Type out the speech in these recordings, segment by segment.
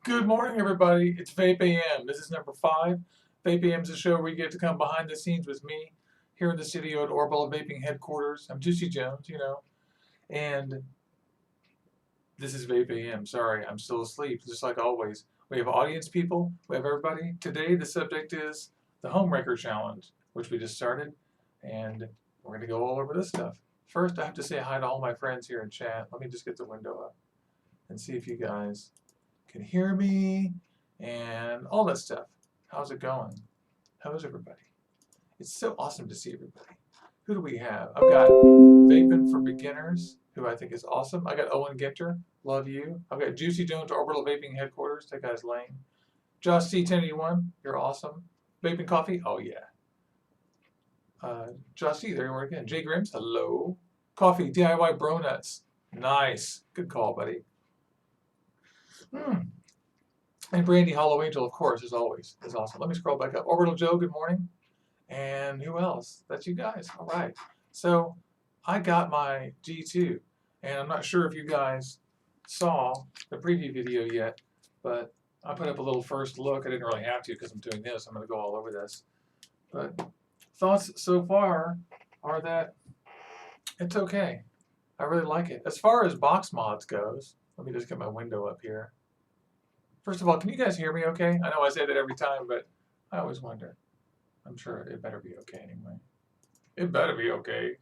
Good morning, everybody. It's VapeAM. This is number 5. VapeAM is a show where you get to come behind the scenes with me here in the studio at Orbital Vaping headquarters. I'm Juicy Jones, and this is VapeAM. Sorry, I'm still asleep, just like always. We have audience people. We have everybody. Today, the subject is the HohmWrecker Challenge, which we just started, and we're going to go all over this stuff. First, I have to say hi to all my friends here in chat. Let me just get the window up and see if you guys can hear me and all that stuff. How's it going? How's everybody? It's so awesome to see everybody. Who do we have? I've got Vaping for Beginners, who I think is awesome. I got Owen Ginter, love you. I've got Juicy Jones, Orbital Vaping headquarters. That guy's lame. Josh C1081, you're awesome. Vaping Coffee, oh yeah. Josh C, there you are again. Jay Grims, hello. Coffee, DIY Bro Nuts, nice. Good call, buddy. And Brandy Hollow Angel, of course, as always, is awesome. Let me scroll back up. Orbital Joe, good morning. And who else? That's you guys. All right. So I got my G2, and I'm not sure if you guys saw the preview video yet, but I put up a little first look. I didn't really have to because I'm doing this. I'm going to go all over this. But thoughts so far are that it's okay. I really like it. As far as box mods goes, let me just get my window up here. First of all, can you guys hear me okay? I know I say that every time, but I always wonder. I'm sure it better be okay anyway. It better be okay.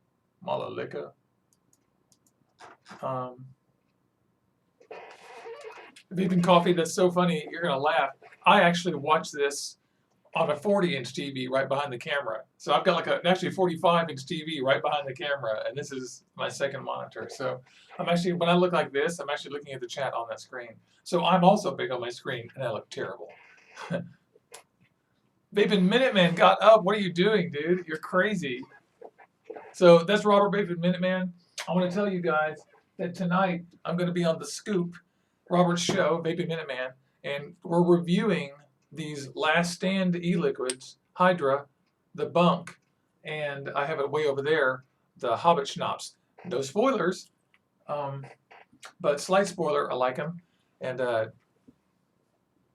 Malalika. Vaping Coffee, that's so funny. You're going to laugh. I actually watched this on a 40-inch TV right behind the camera. So I've got like actually a 45-inch TV right behind the camera, and this is my second monitor. So I'm actually, when I look like this, I'm actually looking at the chat on that screen. So I'm also big on my screen, and I look terrible. Vaping Minuteman got up. What are you doing, dude? You're crazy. So that's Robert Vaping Minuteman. I want to tell you guys that tonight I'm going to be on The Scoop, Robert's show, Vaping Minuteman, and we're reviewing these Last Stand e-liquids, Hydra, the Bunk, and I have it way over there, the Hobbit Schnapps. No spoilers, but slight spoiler, I like them. And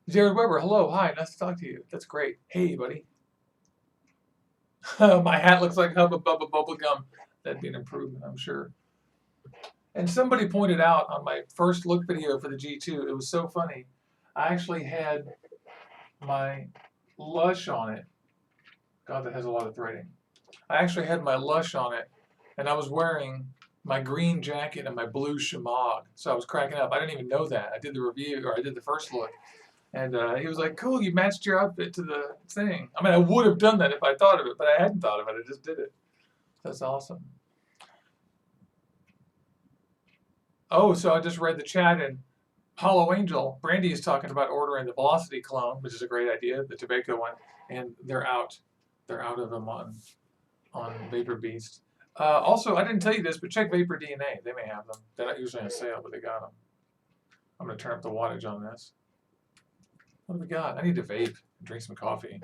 Jared Weber, hello, hi, nice to talk to you. That's great. Hey, buddy. My hat looks like Hubba Bubba Bubblegum. That'd be an improvement, I'm sure. And somebody pointed out on my first look video for the G2, it was so funny. I actually had my Lush on it. God, that has a lot of threading. I actually had my Lush on it, and I was wearing my green jacket and my blue shemagh. So I was cracking up. I didn't even know that. I did the review, or I did the first look. And he was like, cool, you matched your outfit to the thing. I mean, I would have done that if I thought of it, but I hadn't thought of it. I just did it. That's awesome. Oh, so I just read the chat, and Hollow Angel, Brandy is talking about ordering the Velocity clone, which is a great idea, the tobacco one, and they're out. They're out of them on Vapor Beast. Also, I didn't tell you this, but check Vapor DNA. They may have them. They're not usually on sale, but they got them. I'm going to turn up the wattage on this. What do we got? I need to vape and drink some coffee.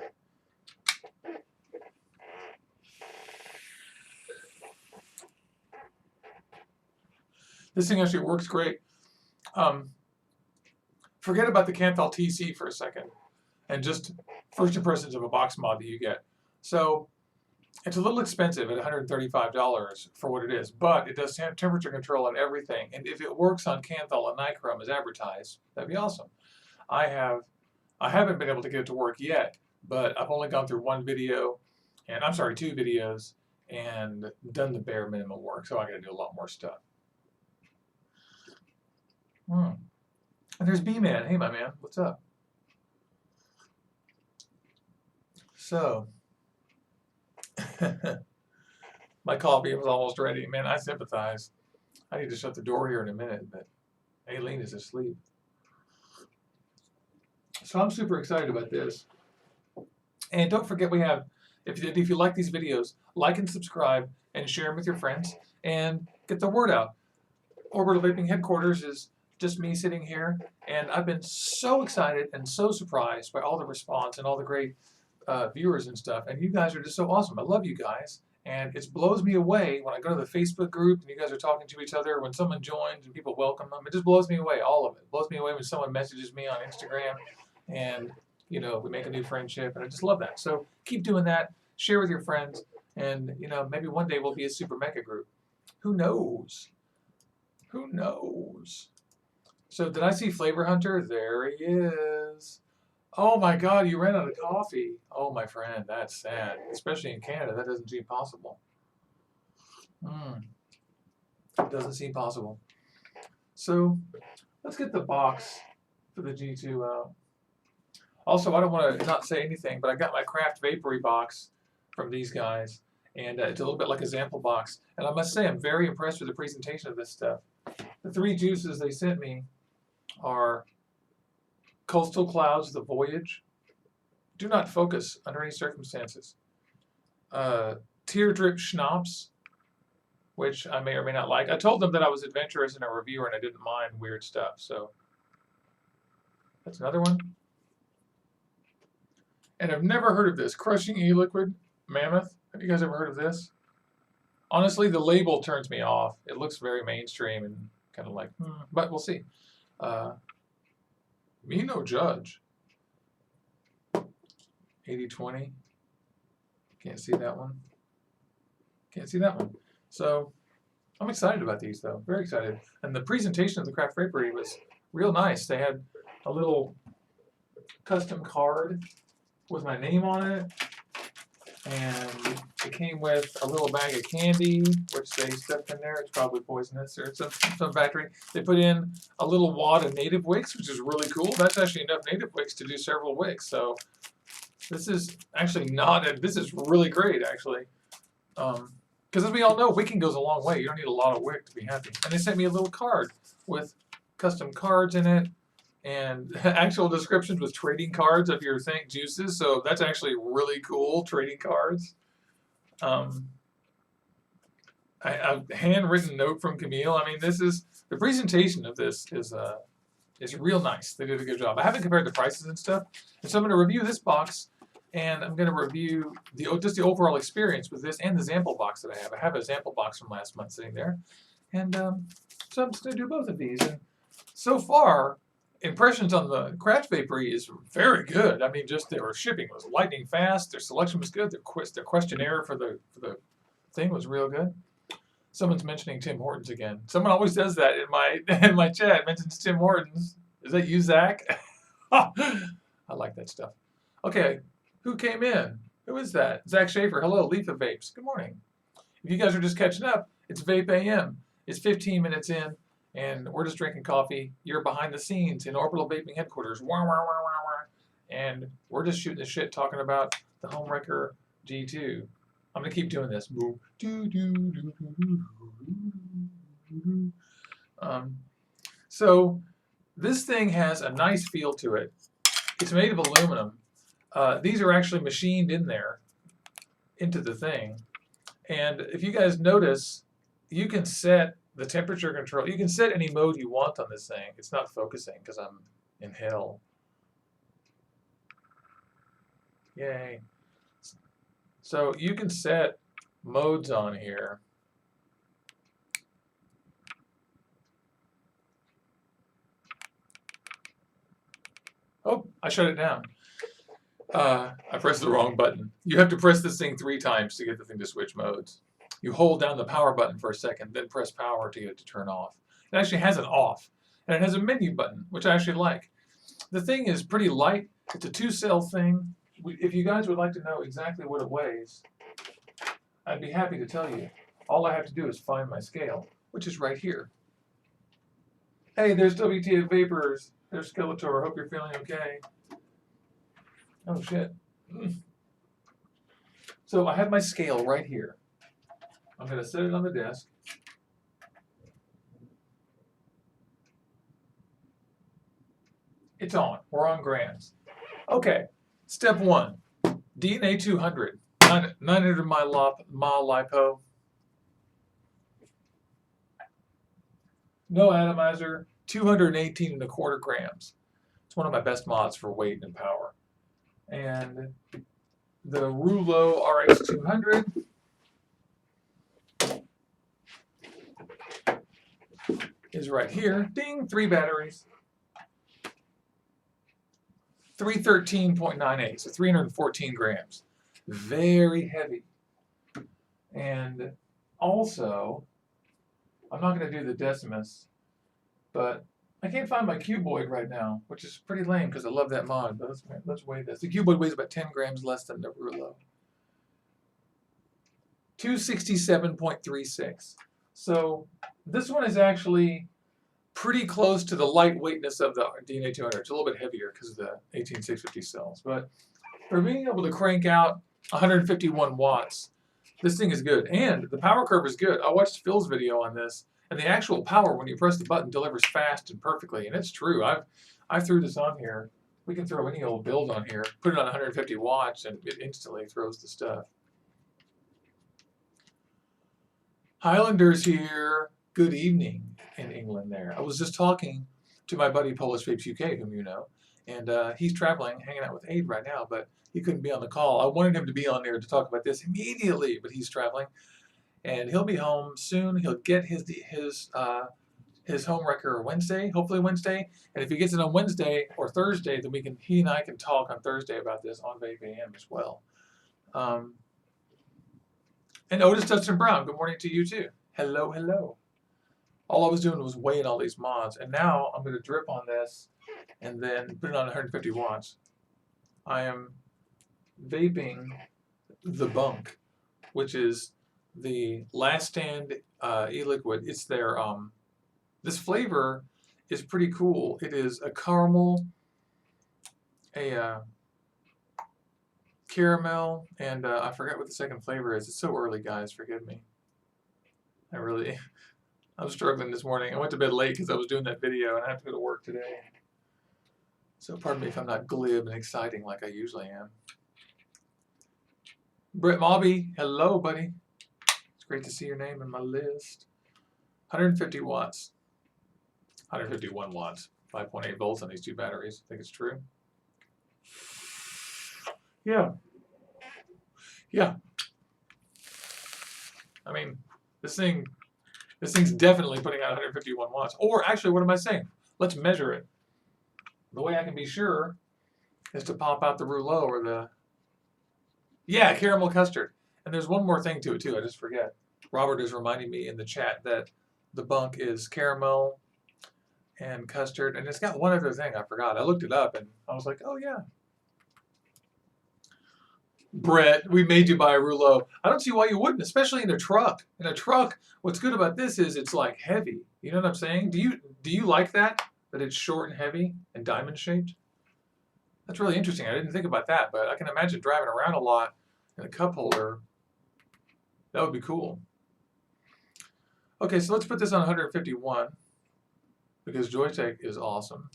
This thing actually works great. Forget about the Kanthal TC for a second, and just first impressions of a box mod that you get. So it's a little expensive at $135 for what it is, but it does temperature control on everything. And if it works on Kanthal and nichrome as advertised, that'd be awesome. I haven't been able to get it to work yet, but I've only gone through one video, and I'm sorry, 2 videos, and done the bare minimum work, so I gotta do a lot more stuff. And there's B-Man. Hey, my man, what's up? So, my coffee was almost ready. Man, I sympathize. I need to shut the door here in a minute, but Aileen is asleep. So I'm super excited about this. And don't forget, we have, if you like these videos, like and subscribe and share them with your friends and get the word out. Orbital Vaping headquarters is just me sitting here, and I've been so excited and so surprised by all the response and all the great viewers and stuff, and you guys are just so awesome. I love you guys, And it blows me away when I go to the Facebook group and you guys are talking to each other, when someone joins and people welcome them. It just blows me away, all of it. It blows me away when someone messages me on Instagram and, you know, we make a new friendship, and I just love that. So keep doing that. Share with your friends, and, you know, maybe one day we'll be a super mega group. Who knows? Who knows? So did I see Flavor Hunter? There he is. Oh my God, you ran out of coffee. Oh, my friend, that's sad. Especially in Canada, that doesn't seem possible. It doesn't seem possible. So let's get the box for the G2 out. Also, I don't want to not say anything, but I got my craft vapory box from these guys, and it's a little bit like a sample box. And I must say, I'm very impressed with the presentation of this stuff. The 3 juices they sent me are Coastal Clouds, the Voyage. Do not focus under any circumstances. Teardrip Schnapps, which I may or may not like. I told them that I was adventurous and a reviewer and I didn't mind weird stuff. So that's another one. And I've never heard of this. Crushing E-Liquid Mammoth. Have you guys ever heard of this? Honestly, the label turns me off. It looks very mainstream and kind of like, but we'll see. Me no judge. 80-20. Can't see that one. Can't see that one. So I'm excited about these, though. Very excited. And the presentation of the Craft Vapory was real nice. They had a little custom card with my name on it. And it came with a little bag of candy, which they stuffed in there. It's probably poisonous or some factory. They put in a little wad of native wicks, which is really cool. That's actually enough native wicks to do several wicks. So this is actually this is really great, actually. Because as we all know, wicking goes a long way. You don't need a lot of wick to be happy. And they sent me a little card with custom cards in it and actual descriptions with trading cards of your juices. So that's actually really cool, trading cards. A handwritten note from Camille. I mean, the presentation of this is real nice. They did a good job. I haven't compared the prices and stuff, and so I'm going to review this box, and I'm going to review just the overall experience with this and the sample box that I have. I have a sample box from last month sitting there, and so I'm just going to do both of these. And so far, impressions on the Craft Vapory is very good. I mean, just their shipping was lightning fast. Their selection was good. Their questionnaire for the thing was real good. Someone's mentioning Tim Hortons again. Someone always does that in my chat. Mentions Tim Hortons. Is that you, Zach? I like that stuff. Okay, who came in? Who is that? Zach Schaefer. Hello, LiPo Vapes. Good morning. If you guys are just catching up, it's VapeAM. It's 15 minutes in. And we're just drinking coffee. You're behind the scenes in Orbital Vaping headquarters. Wah, wah, wah, wah, wah. And we're just shooting the shit talking about the HohmWrecker G2. I'm going to keep doing this. So this thing has a nice feel to it. It's made of aluminum. These are actually machined in there into the thing. And if you guys notice, you can set the temperature control. You can set any mode you want on this thing. It's not focusing because I'm in hell. Yay. So you can set modes on here. Oh, I shut it down. I pressed the wrong button. You have to press this thing 3 times to get the thing to switch modes. You hold down the power button for a second, then press power to get it to turn off. It actually has an off, and it has a menu button, which I actually like. The thing is pretty light. It's a 2-cell thing. If you guys would like to know exactly what it weighs, I'd be happy to tell you. All I have to do is find my scale, which is right here. Hey, there's WTF Vapors. There's Skeletor. Hope you're feeling okay. Oh, shit. So I have my scale right here. I'm going to set it on the desk. It's on. We're on grams. Okay. Step 1. DNA 200. 900 mile LiPo. No atomizer. 218.25 grams. It's one of my best mods for weight and power. And the Rouleau RX200. is right here. Ding, 3 batteries. 313.98, so 314 grams. Very heavy. And also, I'm not going to do the decimus, but I can't find my cuboid right now, which is pretty lame because I love that mod. But let's weigh this. The cuboid weighs about 10 grams less than the Rouleau. 267.36. So this one is actually pretty close to the lightweightness of the DNA 200. It's a little bit heavier because of the 18650 cells. But for being able to crank out 151 watts, this thing is good. And the power curve is good. I watched Phil's video on this, and the actual power when you press the button delivers fast and perfectly. And it's true. I threw this on here. We can throw any old build on here, put it on 150 watts, and it instantly throws the stuff. Highlanders here. Good evening in England there. I was just talking to my buddy Polish Vapes UK, whom you know, and he's traveling, hanging out with Aid right now, but he couldn't be on the call. I wanted him to be on there to talk about this immediately, but he's traveling, and he'll be home soon. He'll get his HohmWrecker Wednesday, hopefully Wednesday, and if he gets it on Wednesday or Thursday, then he and I can talk on Thursday about this on VapeAM as well. And Otis Dustin Brown, good morning to you too. Hello, hello. All I was doing was weighing all these mods, and now I'm going to drip on this and then put it on 150 watts. I am vaping the Bunk, which is the Last Stand e-liquid. It's their, this flavor is pretty cool. It is a caramel, caramel, and I forgot what the second flavor is. It's so early, guys, forgive me. I'm struggling this morning. I went to bed late because I was doing that video and I have to go to work today. So pardon me if I'm not glib and exciting like I usually am. Brett Mobby, hello, buddy. It's great to see your name in my list. 150 watts. 151 watts. 5.8 volts on these 2 batteries. I think it's true. Yeah. Yeah. I mean, this thing's definitely putting out 151 watts. Or actually, what am I saying? Let's measure it. The way I can be sure is to pop out the Rouleau or the... Yeah, caramel custard. And there's one more thing to it, too. I just forget. Robert is reminding me in the chat that the Bunk is caramel and custard. And it's got one other thing I forgot. I looked it up, and I was like, oh, yeah. Brett, we made you buy a Rouleau. I don't see why you wouldn't, especially in a truck. In a truck, what's good about this is it's like heavy. You know what I'm saying? Do you like that? That it's short and heavy and diamond shaped? That's really interesting. I didn't think about that, but I can imagine driving around a lot in a cup holder. That would be cool. Okay, so let's put this on 151 because Joytech is awesome.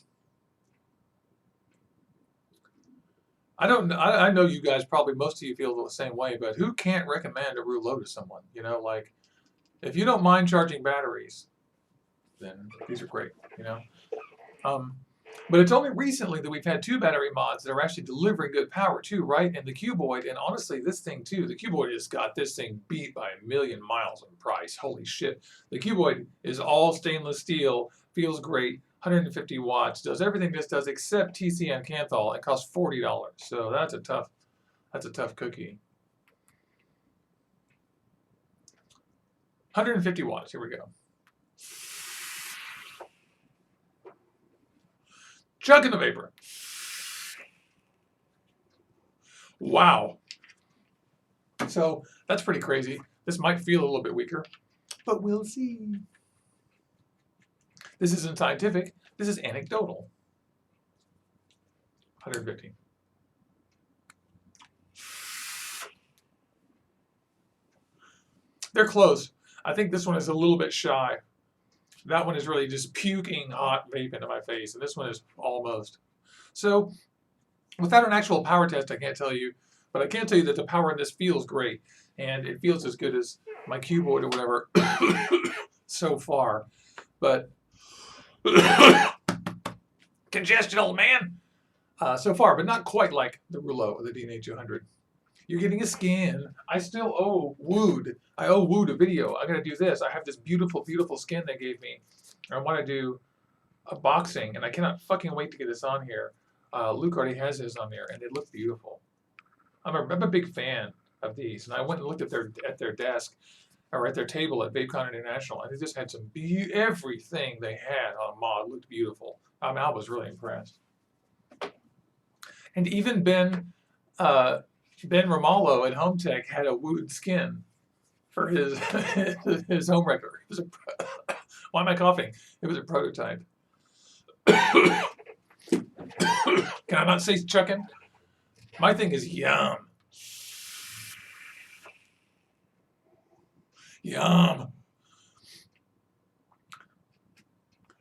I know you guys probably, most of you feel the same way, but who can't recommend a Rouleau to someone? You know, like, if you don't mind charging batteries, then these are great, you know? But it's only recently that we've had 2 battery mods that are actually delivering good power too, right? And the cuboid, and honestly, this thing too, the cuboid has got this thing beat by 1,000,000 miles in price. Holy shit. The cuboid is all stainless steel, feels great. 150 watts, does everything this does except TC and Kanthal. It costs $40, so that's a tough cookie. 150 watts. Here we go. Chugging the vapor. Wow. So that's pretty crazy. This might feel a little bit weaker, but we'll see. This isn't scientific. This is anecdotal. 150. They're close. I think this one is a little bit shy. That one is really just puking hot vape into my face, and this one is almost. So without an actual power test, I can't tell you, but I can tell you that the power in this feels great, and it feels as good as my cuboid or whatever so far. But congestion, old man. So far, but not quite like the Rouleau or the DNA 200. You're getting a skin. I still owe Wood. I owe Wood a video. I gotta do this. I have this beautiful, beautiful skin they gave me. I want to do a boxing, and I cannot fucking wait to get this on here. Luke already has his on there, and they look beautiful. I'm a big fan of these, and I went and looked at their desk, or at their table at VapeCon International, and they just had some everything they had on a mod looked beautiful. I mean, I was really impressed. And even Ben Romalo at Home Tech had a Wood skin for his his HohmWrecker. Why am I coughing? It was a prototype. Can I not say chucking? My thing is yum. Yum.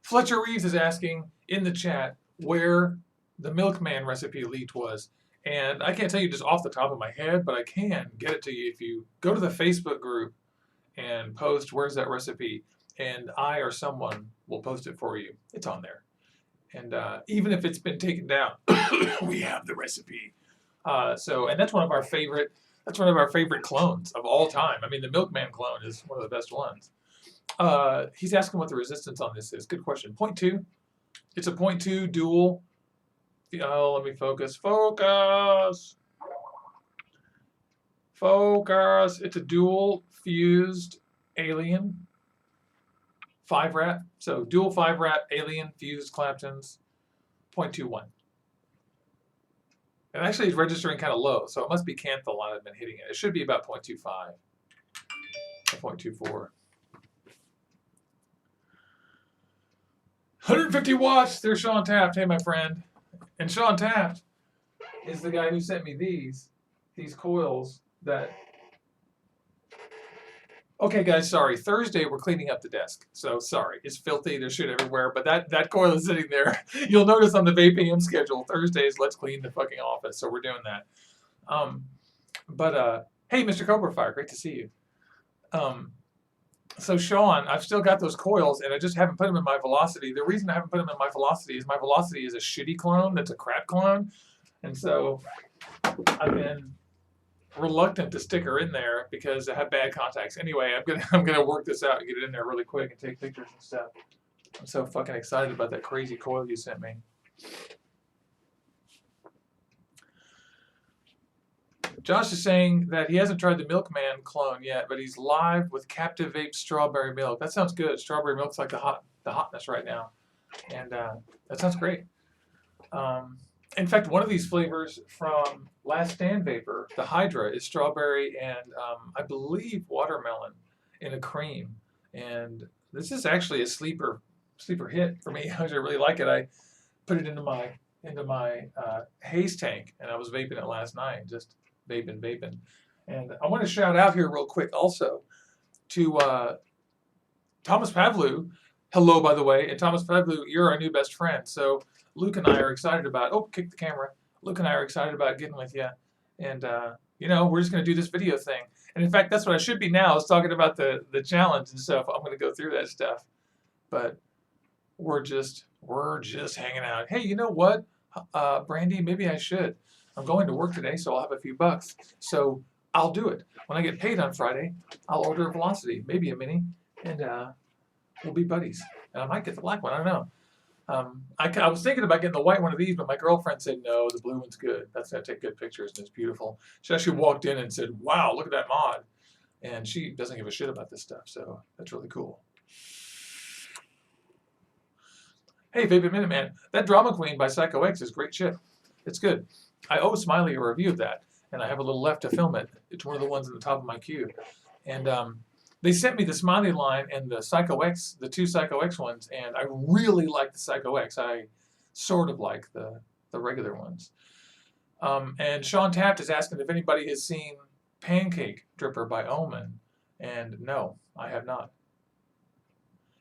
Fletcher Reeves is asking in the chat where the Milkman recipe leaked was. And I can't tell you just off the top of my head, but I can get it to you if you go to the Facebook group and post where's that recipe, and I or someone will post it for you. It's on there. And even if it's been taken down, we have the recipe. And that's one of our favorite clones of all time. I mean, the Milkman clone is one of the best ones. He's asking what the resistance on this is. Good question. 0.2. It's a 0.2 dual. Oh, let me focus. Focus. It's a dual fused alien 5-rat. So dual 5-rat alien fused Claptons 0.21. And actually, it's registering kind of low, so it must be Kanthal I've been hitting it. It should be about 0.25 or 0.24. 150 watts. There's Sean Taft. Hey, my friend. And Sean Taft is the guy who sent me these coils that... Okay, guys, sorry. Thursday, we're cleaning up the desk. So, sorry. It's filthy. There's shit everywhere. But that coil is sitting there. You'll notice on the VapeAM schedule, Thursdays, let's clean the fucking office. So, we're doing that. Hey, Mr. Cobra Fire. Great to see you. So, Sean, I've still got those coils, and I just haven't put them in my velocity. The reason I haven't put them in my velocity is a shitty clone that's a crap clone. And so, I've been reluctant to stick her in there because I have bad contacts. Anyway, I'm gonna work this out and get it in there really quick and take pictures and stuff. I'm so fucking excited about that crazy coil you sent me. Josh is saying that he hasn't tried the Milkman clone yet, but he's live with Captive Vape strawberry milk. That sounds good. Strawberry milk's like the hotness right now, and that sounds great. In fact, one of these flavors from Last Stand Vapor, the Hydra, is strawberry and I believe watermelon in a cream. And this is actually a sleeper hit for me. I really like it. I put it into my haze tank, and I was vaping it last night, just vaping. And I want to shout out here real quick also to Thomas Pavlou. Hello, by the way. And Thomas Pavlou, you're our new best friend. So Luke and I are excited about, kick the camera. Luke and I are excited about getting with you. And, we're just going to do this video thing. And in fact, that's what I should be now, is talking about the challenge and stuff. I'm going to go through that stuff. But we're just hanging out. Hey, you know what, Brandy, maybe I should. I'm going to work today, so I'll have a few bucks. So I'll do it. When I get paid on Friday, I'll order a Velocity, maybe a Mini, and we'll be buddies. And I might get the black one, I don't know. I was thinking about getting the white one of these, but my girlfriend said, no, the blue one's good. That's going to take good pictures, and it's beautiful. She actually walked in and said, wow, look at that mod. And she doesn't give a shit about this stuff, so that's really cool. Hey, Vaping Minuteman, that Drama Queen by Psycho X is great shit. It's good. I owe Smiley a review of that, and I have a little left to film it. It's one of the ones at the top of my queue. And they sent me the Smiley line and the Psycho X, the two Psycho X ones, and I really like the Psycho X. I sort of like the regular ones. And Sean Taft is asking if anybody has seen Pancake Dripper by Omen, and no, I have not.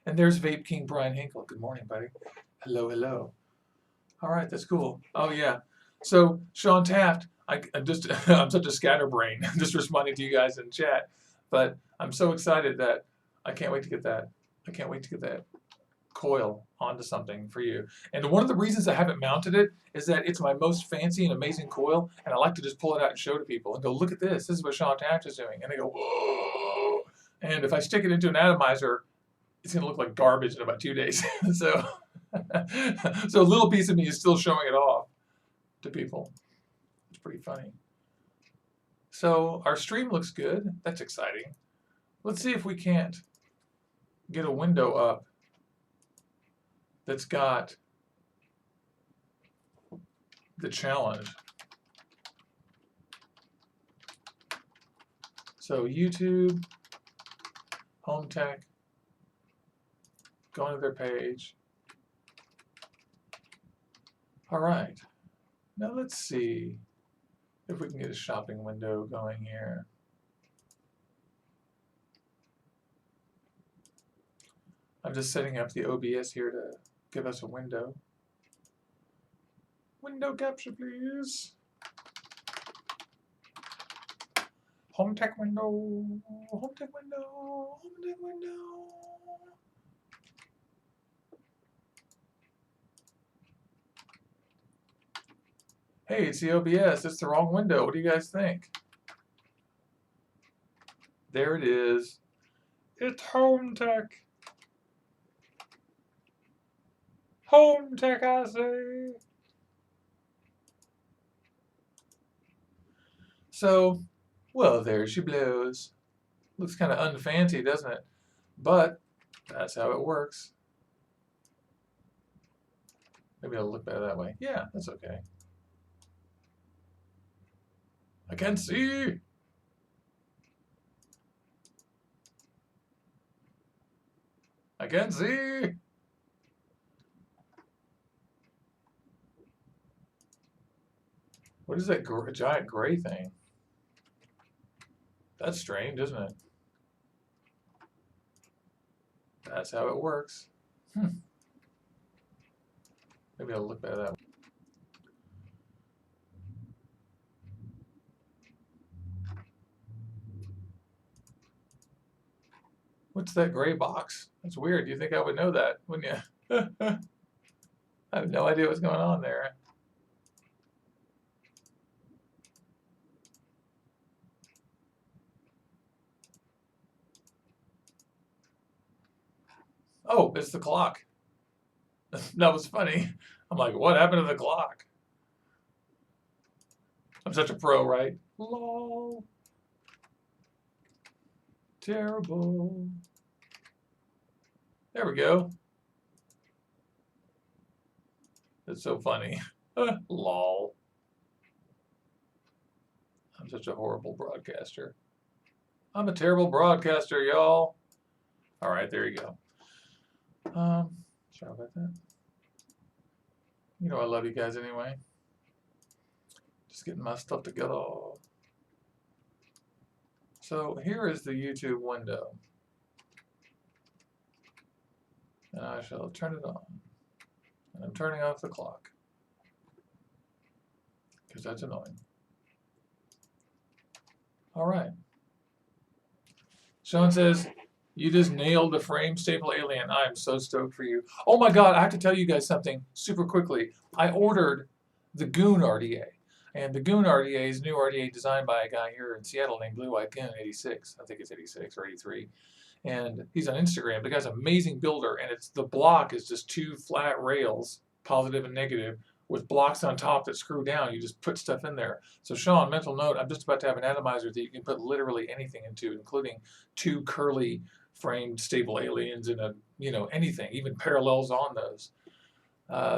And there's Vape King Brian Hinkle. Good morning, buddy. Hello, hello. All right, that's cool. Oh, yeah. So, Sean Taft, I'm such a scatterbrain, just responding to you guys in chat. But I'm so excited that I can't wait to get that. I can't wait to get that coil onto something for you. And one of the reasons I haven't mounted it is that it's my most fancy and amazing coil, and I like to just pull it out and show to people and go, look at this. This is what Sean Taft is doing. And they go, whoa. And if I stick it into an atomizer, it's going to look like garbage in about 2 days. So a little piece of me is still showing it off to people. It's pretty funny. So our stream looks good. That's exciting. Let's see if we can't get a window up that's got the challenge. So YouTube, Home Tech, go into their page. All right, now let's see if we can get a shopping window going here. I'm just setting up the OBS here to give us a window. Window capture, please. Home Tech window, Home Tech window, Home Tech window. Hey, it's the OBS. It's the wrong window. What do you guys think? There it is. It's Home Tech. Home Tech, I say. So, well, there she blows. Looks kind of unfancy, doesn't it? But that's how it works. Maybe it'll look better that way. Yeah, that's okay. I can't see. I can't see. What is that giant gray thing? That's strange, isn't it? That's how it works. Maybe I'll look better that way. What's that gray box? That's weird. You think I would know that, wouldn't you? I have no idea what's going on there. Oh, it's the clock. That was funny. I'm like, what happened to the clock? I'm such a pro, right? Lol. Terrible. There we go. That's so funny. Lol. I'm such a horrible broadcaster. I'm a terrible broadcaster, y'all. All right, there you go. Sorry about that. You know I love you guys anyway. Just getting my stuff together. So here is the YouTube window. And I shall turn it on. And I'm turning off the clock, because that's annoying. All right. Sean says, you just nailed the frame staple alien. I am so stoked for you. Oh my God, I have to tell you guys something super quickly. I ordered the Goon RDA. And the Goon RDA is a new RDA designed by a guy here in Seattle named Blue White Goon 86. I think it's 86 or 83. And he's on Instagram. The guy's an amazing builder. And the block is just 2 flat rails, positive and negative, with blocks on top that screw down. You just put stuff in there. So Sean, mental note, I'm just about to have an atomizer that you can put literally anything into, including 2 curly framed stable aliens and anything, even parallels on those.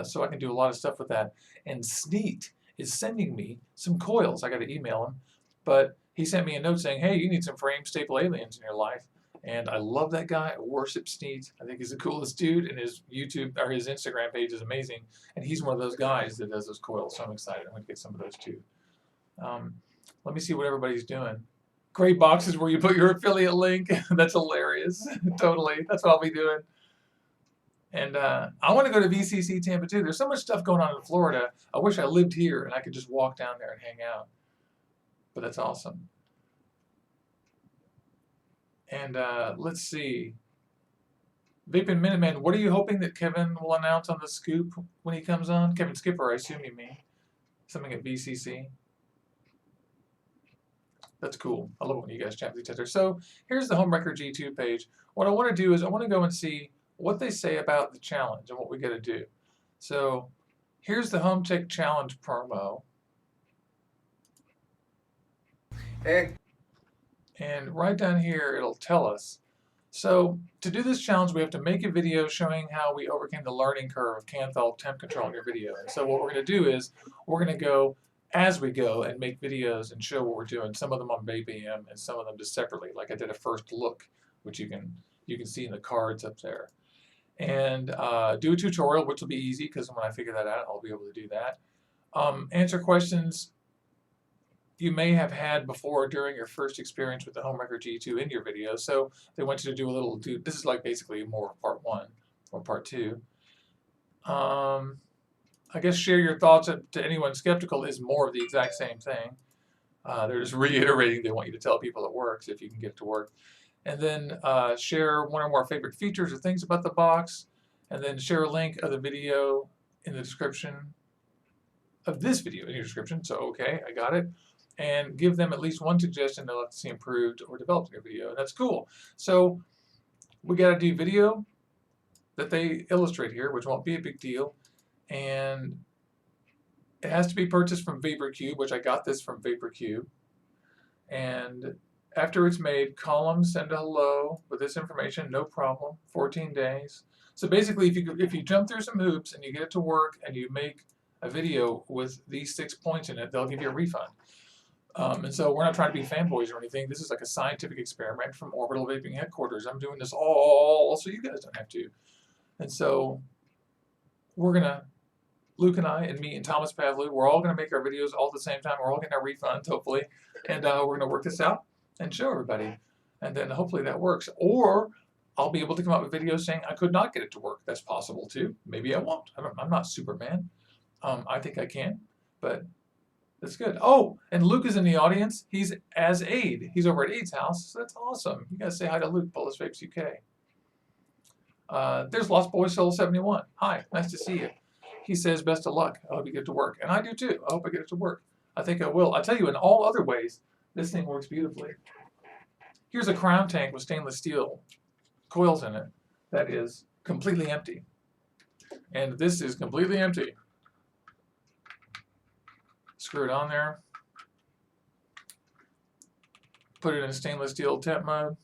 So I can do a lot of stuff with that. And Sneet is sending me some coils. I got to email him, but he sent me a note saying, hey, you need some framed staple aliens in your life. And I love that guy. I worship Sneet. I think he's the coolest dude, and his YouTube or his Instagram page is amazing. And he's one of those guys that does those coils, so I'm excited. I'm going to get some of those too. Let me see what everybody's doing. Great boxes where you put your affiliate link. That's hilarious. Totally. That's what I'll be doing. And I want to go to VCC Tampa too. There's so much stuff going on in Florida. I wish I lived here and I could just walk down there and hang out. But that's awesome. And let's see. Vaping Minuteman, what are you hoping that Kevin will announce on the scoop when he comes on? Kevin Skipper, I assume you mean. Something at VCC. That's cool. I love it when you guys chat with each other. So here's the HohmWrecker G2 page. What I want to do is I want to go and see what they say about the challenge and what we got to do. So here's the Home Tech Challenge promo. Hey. And right down here, it'll tell us. So to do this challenge, we have to make a video showing how we overcame the learning curve of Kanthal temp control in your video. And so what we're going to do is we're going to go as we go and make videos and show what we're doing. Some of them on VapeAM and some of them just separately. Like I did a first look, which you can see in the cards up there. And do a tutorial, which will be easy because when I figure that out, I'll be able to do that. Answer questions you may have had before during your first experience with the HohmWrecker G2 in your video. So they want you to do a little, this is like basically more of part 1 or part 2. I guess share your thoughts to anyone skeptical is more of the exact same thing. They're just reiterating they want you to tell people it works if you can get it to work. And then share one or more favorite features or things about the box. And then share a link of the video in the description of this video in your description. So, okay, I got it. And give them at least one suggestion they'll like to see improved or developed in your video. And that's cool. So we got to do video that they illustrate here, which won't be a big deal. And it has to be purchased from Vapor Cube, which I got this from Vapor Cube. And after it's made, call them, send a hello with this information, no problem, 14 days. So basically, if you jump through some hoops and you get it to work and you make a video with these 6 points in it, they'll give you a refund. And so we're not trying to be fanboys or anything. This is like a scientific experiment from Orbital Vaping headquarters. I'm doing this all so you guys don't have to. And so we're going to, Luke and I and me and Thomas Pavlou, we're all going to make our videos all at the same time. We're all getting our refunds, hopefully. And we're going to work this out and show everybody. And then hopefully that works. Or I'll be able to come up with videos saying I could not get it to work. That's possible too. Maybe I won't. I'm not Superman. I think I can, but that's good. Oh, and Luke is in the audience. He's as Aid. He's over at Aid's house. So that's awesome. You guys say hi to Luke, Bullish Vapes UK. There's Lost Boy Soul 71. Hi, nice to see you. He says best of luck. I hope you get to work. And I do too. I hope I get it to work. I think I will. I tell you, in all other ways, this thing works beautifully. Here's a crown tank with stainless steel coils in it that is completely empty. And this is completely empty. Screw it on there. Put it in stainless steel temp mode.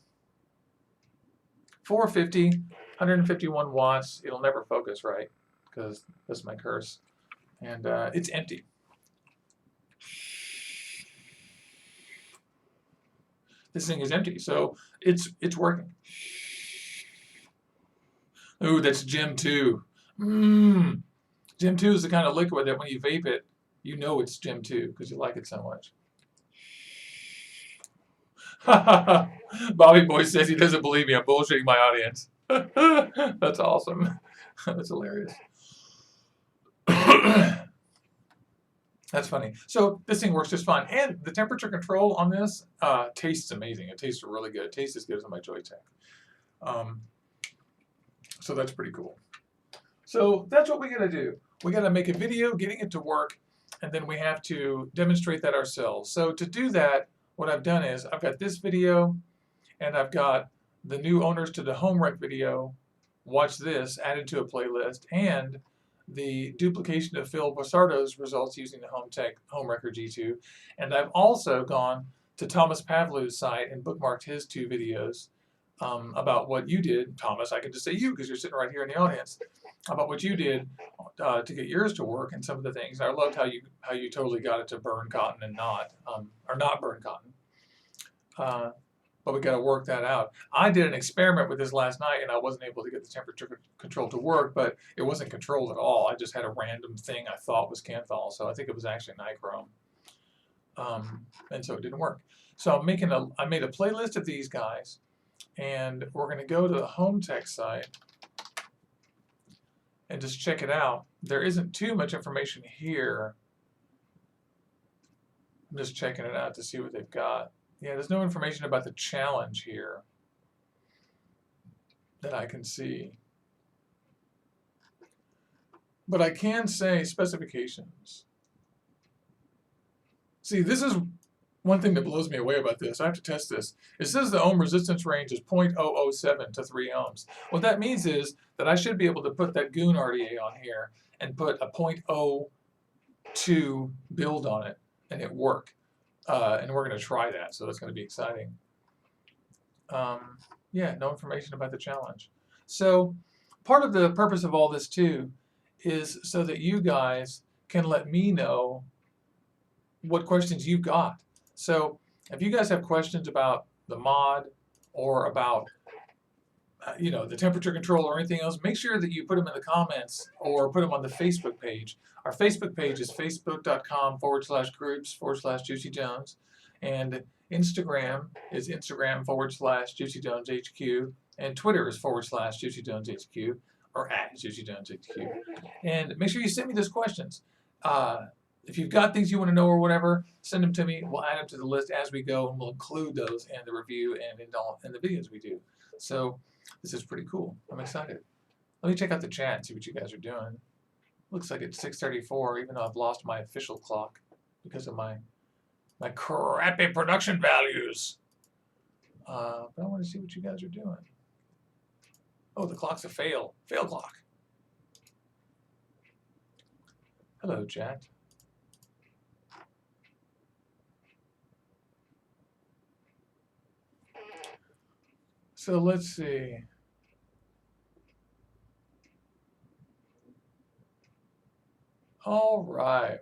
450, 151 watts. It'll never focus right because that's my curse. And it's empty. This thing is empty, so it's working. Ooh, that's Gem 2. Gem 2 is the kind of liquid that when you vape it, you know it's Gem 2 because you like it so much. Bobby Boy says he doesn't believe me. I'm bullshitting my audience. That's awesome. That's hilarious. That's funny. So this thing works just fine. And the temperature control on this tastes amazing. It tastes really good. It tastes as good as my Joytech. So that's pretty cool. So that's what we got to do. We got to make a video getting it to work, and then we have to demonstrate that ourselves. So to do that, what I've done is I've got this video, and I've got the new owners to the HohmWreck video, watch this, added to a playlist, and the duplication of Phil Bossardo's results using the HohmWrecker G2. And I've also gone to Thomas Pavlou's site and bookmarked his 2 videos about what you did, Thomas. I can just say you because you're sitting right here in the audience. About what you did to get yours to work and some of the things. I loved how you totally got it to burn cotton and not, or not burn cotton. But we got to work that out. I did an experiment with this last night, and I wasn't able to get the temperature control to work, but it wasn't controlled at all. I just had a random thing I thought was Kanthal, so I think it was actually nichrome, and so it didn't work. So I made a playlist of these guys, and we're going to go to the HohmTech site and just check it out. There isn't too much information here. I'm just checking it out to see what they've got. Yeah, there's no information about the challenge here. that I can see. But I can say specifications. See, this is one thing that blows me away about this. I have to test this. It says the ohm resistance range is 0.007 to 3 ohms. What that means is that I should be able to put that Goon RDA on here and put a 0.02 build on it and it work. And we're going to try that, so that's going to be exciting. Yeah, no information about the challenge. So part of the purpose of all this too is so that you guys can let me know what questions you've got. So if you guys have questions about the mod or about you know, the temperature control or anything else, make sure that you put them in the comments or put them on the Facebook page. Our Facebook page is facebook.com/groups/JuicyJones, and Instagram is Instagram/JuicyJonesHQ, and Twitter is /JuicyJonesHQ or @JuicyJonesHQ. And make sure you send me those questions. If you've got things you want to know or whatever, send them to me. We'll add them to the list as we go, and we'll include those in the review and in the videos we do. So this is pretty cool. I'm excited. Let me check out the chat and see what you guys are doing. Looks like it's 6:34, even though I've lost my official clock because of my crappy production values. But I want to see what you guys are doing. Oh, the clock's a fail clock. Hello, chat. So let's see. All right.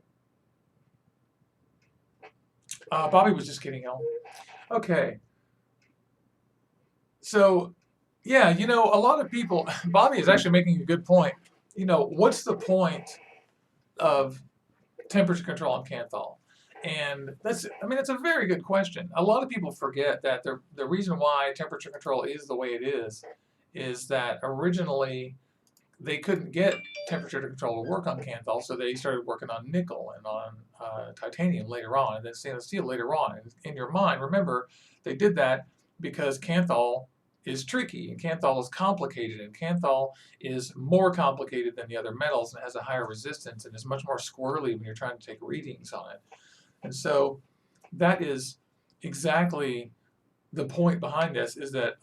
Bobby was just getting home. Okay. So, yeah, you know, a lot of people, Bobby is actually making a good point. You know, what's the point of temperature control on Kanthal? And that's, I mean, it's a very good question. A lot of people forget that the reason why temperature control is the way it is that originally they couldn't get temperature control to work on Kanthal, so they started working on nickel and on titanium later on, and then stainless steel later on. And in your mind, remember, they did that because Kanthal is tricky, and Kanthal is complicated, and Kanthal is more complicated than the other metals and has a higher resistance and is much more squirrely when you're trying to take readings on it. And so that is exactly the point behind this, is that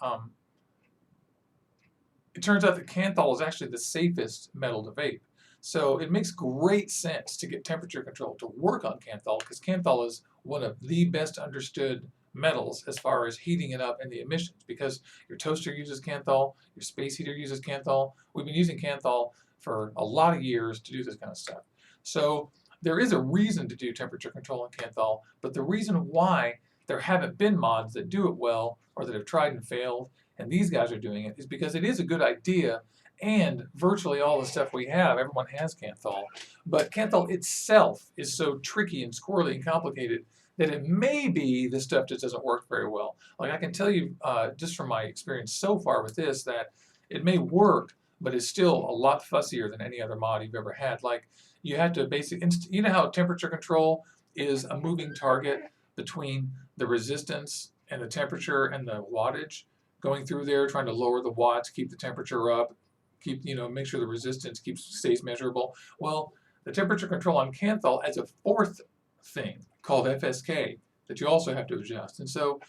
it turns out that Kanthal is actually the safest metal to vape. So it makes great sense to get temperature control to work on Kanthal, because Kanthal is one of the best understood metals as far as heating it up and the emissions, because your toaster uses Kanthal, your space heater uses Kanthal. We've been using Kanthal for a lot of years to do this kind of stuff. So there is a reason to do temperature control on Kanthal, but the reason why there haven't been mods that do it well or that have tried and failed, and these guys are doing it, is because it is a good idea, and virtually all the stuff we have, everyone has Kanthal. But Kanthal itself is so tricky and squirrely and complicated that it may be the stuff just doesn't work very well. Like I can tell you just from my experience so far with this that it may work, but it's still a lot fussier than any other mod you've ever had. Like you have to basically, you know how temperature control is a moving target between the resistance and the temperature and the wattage, going through there, trying to lower the watts, keep the temperature up, keep, you know, make sure the resistance stays measurable. Well, the temperature control on Kanthal has a fourth thing called FSK that you also have to adjust. And so,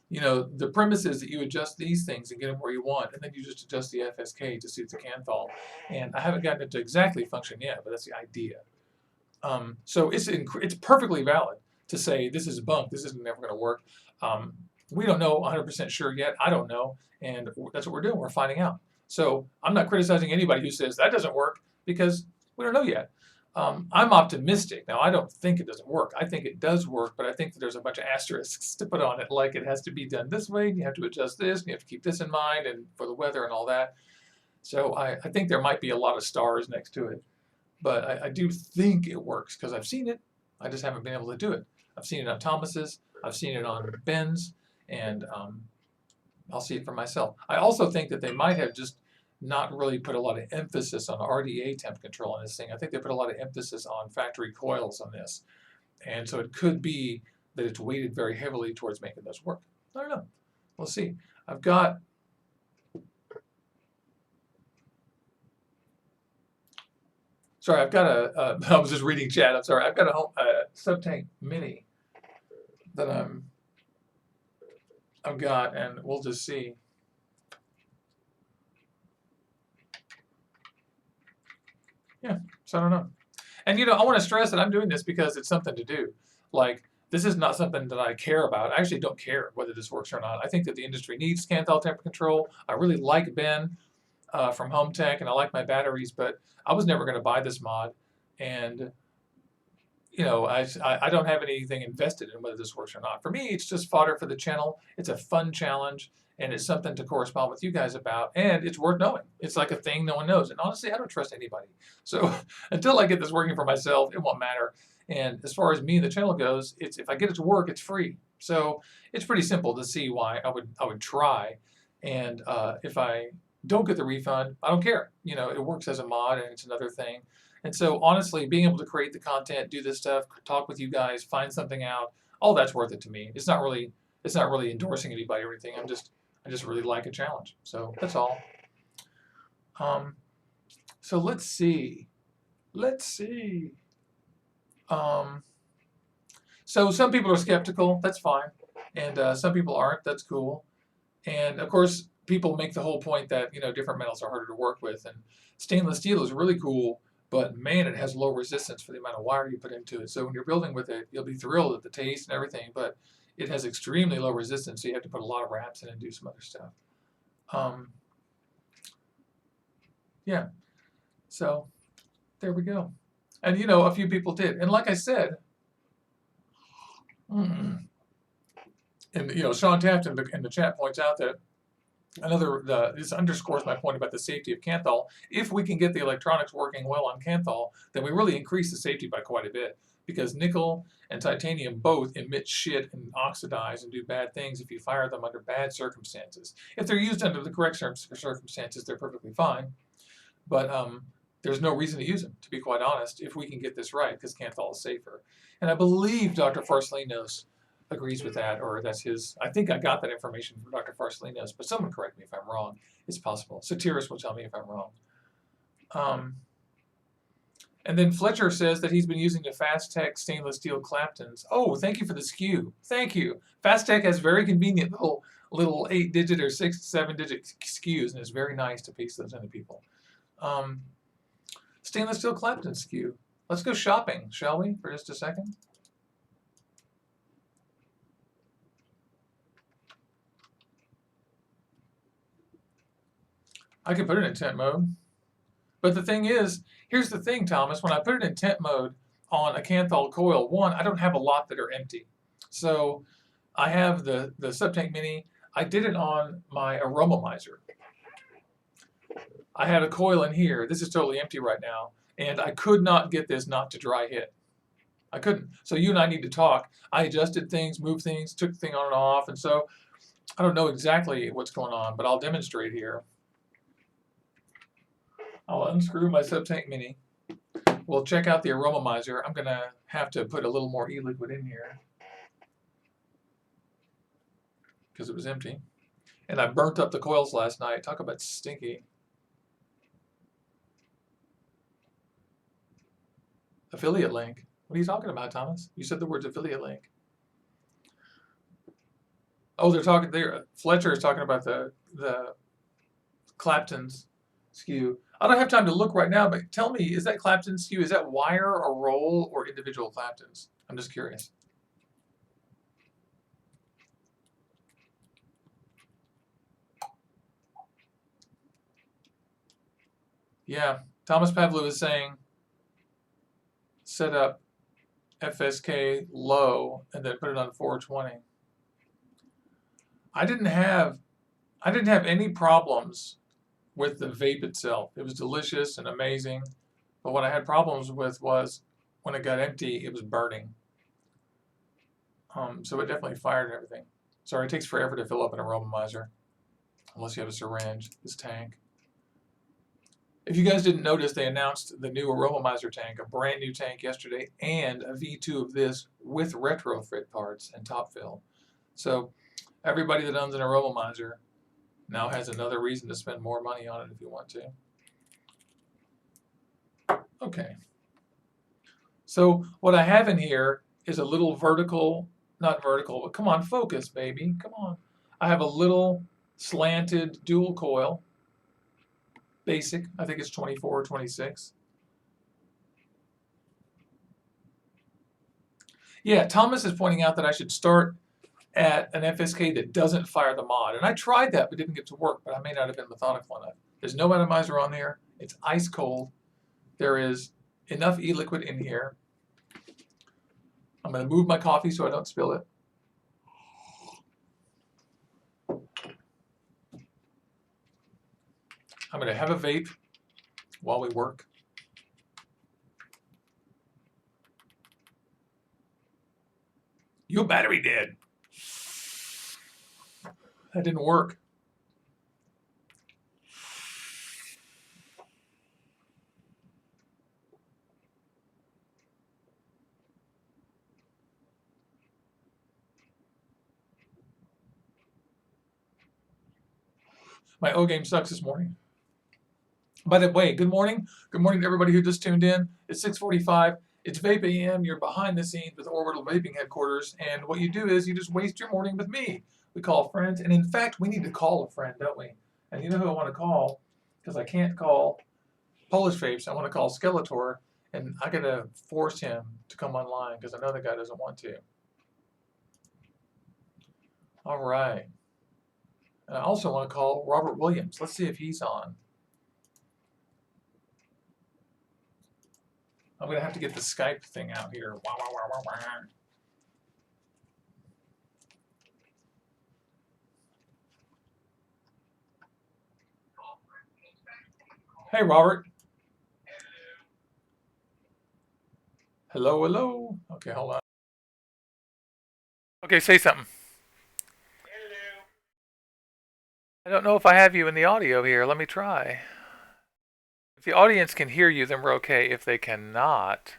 you know, the premise is that you adjust these things and get them where you want, and then you just adjust the FSK to suit the Kanthal. And I haven't gotten it to exactly function yet, but that's the idea. So it's perfectly valid to say this is bunk, this isn't never going to work. We don't know 100% sure yet. I don't know, and that's what we're doing. We're finding out. So I'm not criticizing anybody who says that doesn't work, because we don't know yet. I'm optimistic. Now, I don't think it doesn't work. I think it does work, but I think that there's a bunch of asterisks to put on it, like it has to be done this way, and you have to adjust this, and you have to keep this in mind, and for the weather and all that. So I think there might be a lot of stars next to it, but I do think it works, because I've seen it. I just haven't been able to do it. I've seen it on Thomas's. I've seen it on Ben's. And I'll see it for myself. I also think that they might have just not really put a lot of emphasis on RDA temp control on this thing. I think they put a lot of emphasis on factory coils on this. And so it could be that it's weighted very heavily towards making this work. I don't know. We'll see. I've got Sorry, I've got a, I was just reading chat. I'm sorry. I've got a Subtank Mini that I've got, and we'll just see. Yeah, so I don't know. And, I want to stress that I'm doing this because it's something to do. Like, this is not something that I care about. I actually don't care whether this works or not. I think that the industry needs Kanthal temperature control. I really like Ben from Home Tech, and I like my batteries, but I was never going to buy this mod. And, I don't have anything invested in whether this works or not. For me, it's just fodder for the channel. It's a fun challenge, and it's something to correspond with you guys about, and it's worth knowing. It's like a thing no one knows. And honestly, I don't trust anybody. So until I get this working for myself, it won't matter. And as far as me and the channel goes, if I get it to work, it's free. So it's pretty simple to see why I would try. And if I don't get the refund, I don't care. It works as a mod, and it's another thing. And so honestly, being able to create the content, do this stuff, talk with you guys, find something out, all that's worth it to me. It's not really endorsing anybody or anything. I just really like a challenge. So that's all. So let's see. So some people are skeptical. That's fine. And some people aren't. That's cool. And of course, people make the whole point that, different metals are harder to work with. And stainless steel is really cool, but man, it has low resistance for the amount of wire you put into it. So when you're building with it, you'll be thrilled at the taste and everything, but it has extremely low resistance, so you have to put a lot of wraps in and do some other stuff. Yeah, so there we go. And a few people did. And like I said, and Sean Taft in the chat points out that this underscores my point about the safety of Kanthal. If we can get the electronics working well on Kanthal, then we really increase the safety by quite a bit, because nickel and titanium both emit shit and oxidize and do bad things if you fire them under bad circumstances. If they're used under the correct circumstances, they're perfectly fine. But there's no reason to use them, to be quite honest, if we can get this right, because Kanthal is safer. And I believe Dr. Farsalinos agrees with that, or that's his. I think I got that information from Dr. Farsalinos, but someone correct me if I'm wrong. It's possible. Satiris will tell me if I'm wrong. And then Fletcher says that he's been using the Fastech stainless steel Claptons. Oh, thank you for the skew. Thank you. Fastech has very convenient little 8-digit or 6-7-digit skews, and it's very nice to paste those into people. Stainless steel Clapton skew. Let's go shopping, shall we, for just a second? I can put it in tent mode. But the thing is, here's the thing, Thomas. When I put it in tent mode on a Kanthal coil, one, I don't have a lot that are empty. So I have the Subtank Mini. I did it on my Aroma miser. I had a coil in here. This is totally empty right now. And I could not get this not to dry hit. I couldn't. So you and I need to talk. I adjusted things, moved things, took the thing on and off. And so I don't know exactly what's going on, but I'll demonstrate here. I'll unscrew my Subtank Mini. We'll check out the Aroma miser. I'm going to have to put a little more e-liquid in here because it was empty. And I burnt up the coils last night. Talk about stinky. Affiliate link. What are you talking about, Thomas? You said the words affiliate link. Oh, they're talking there. Fletcher is talking about the Clapton's skew. I don't have time to look right now, but tell me, is that Clapton skew, is that wire or roll or individual Claptons? I'm just curious. Yeah, Thomas Pavlou is saying set up FSK low and then put it on 420. I didn't have any problems with the vape itself. It was delicious and amazing, but what I had problems with was when it got empty, it was burning. So it definitely fired and everything. Sorry, it takes forever to fill up an Aroma miser, unless you have a syringe, this tank. If you guys didn't notice, they announced the new Aroma miser tank, a brand new tank yesterday, and a V2 of this with retrofit parts and top fill. So everybody that owns an Aroma miser now has another reason to spend more money on it if you want to. Okay. So what I have in here is a little vertical, not vertical, but come on, focus, baby. Come on. I have a little slanted dual coil, basic. I think it's 24 or 26. Yeah, Thomas is pointing out that I should start at an FSK that doesn't fire the mod. And I tried that, but didn't get to work, but I may not have been methodical enough. There's no atomizer on there. It's ice cold. There is enough e-liquid in here. I'm going to move my coffee so I don't spill it. I'm going to have a vape while we work. Your battery dead. That didn't work. My O game sucks this morning. By the way, good morning. Good morning to everybody who just tuned in. It's 6:45. It's VapeAM. You're behind the scenes with Orbital Vaping Headquarters. And what you do is you just waste your morning with me. We call friends. And in fact, we need to call a friend, don't we? And you know who I want to call? Because I can't call Polish Vapes. I want to call Skeletor. And I got to force him to come online because I know the guy doesn't want to. All right. And I also want to call Robert Williams. Let's see if he's on. I'm going to have to get the Skype thing out here. Wah, wah, wah, wah, wah. Hey, Robert. Hello, hello. Okay, hold on. Okay, say something. Hello. I don't know if I have you in the audio here. Let me try. If the audience can hear you, then we're okay. If they cannot...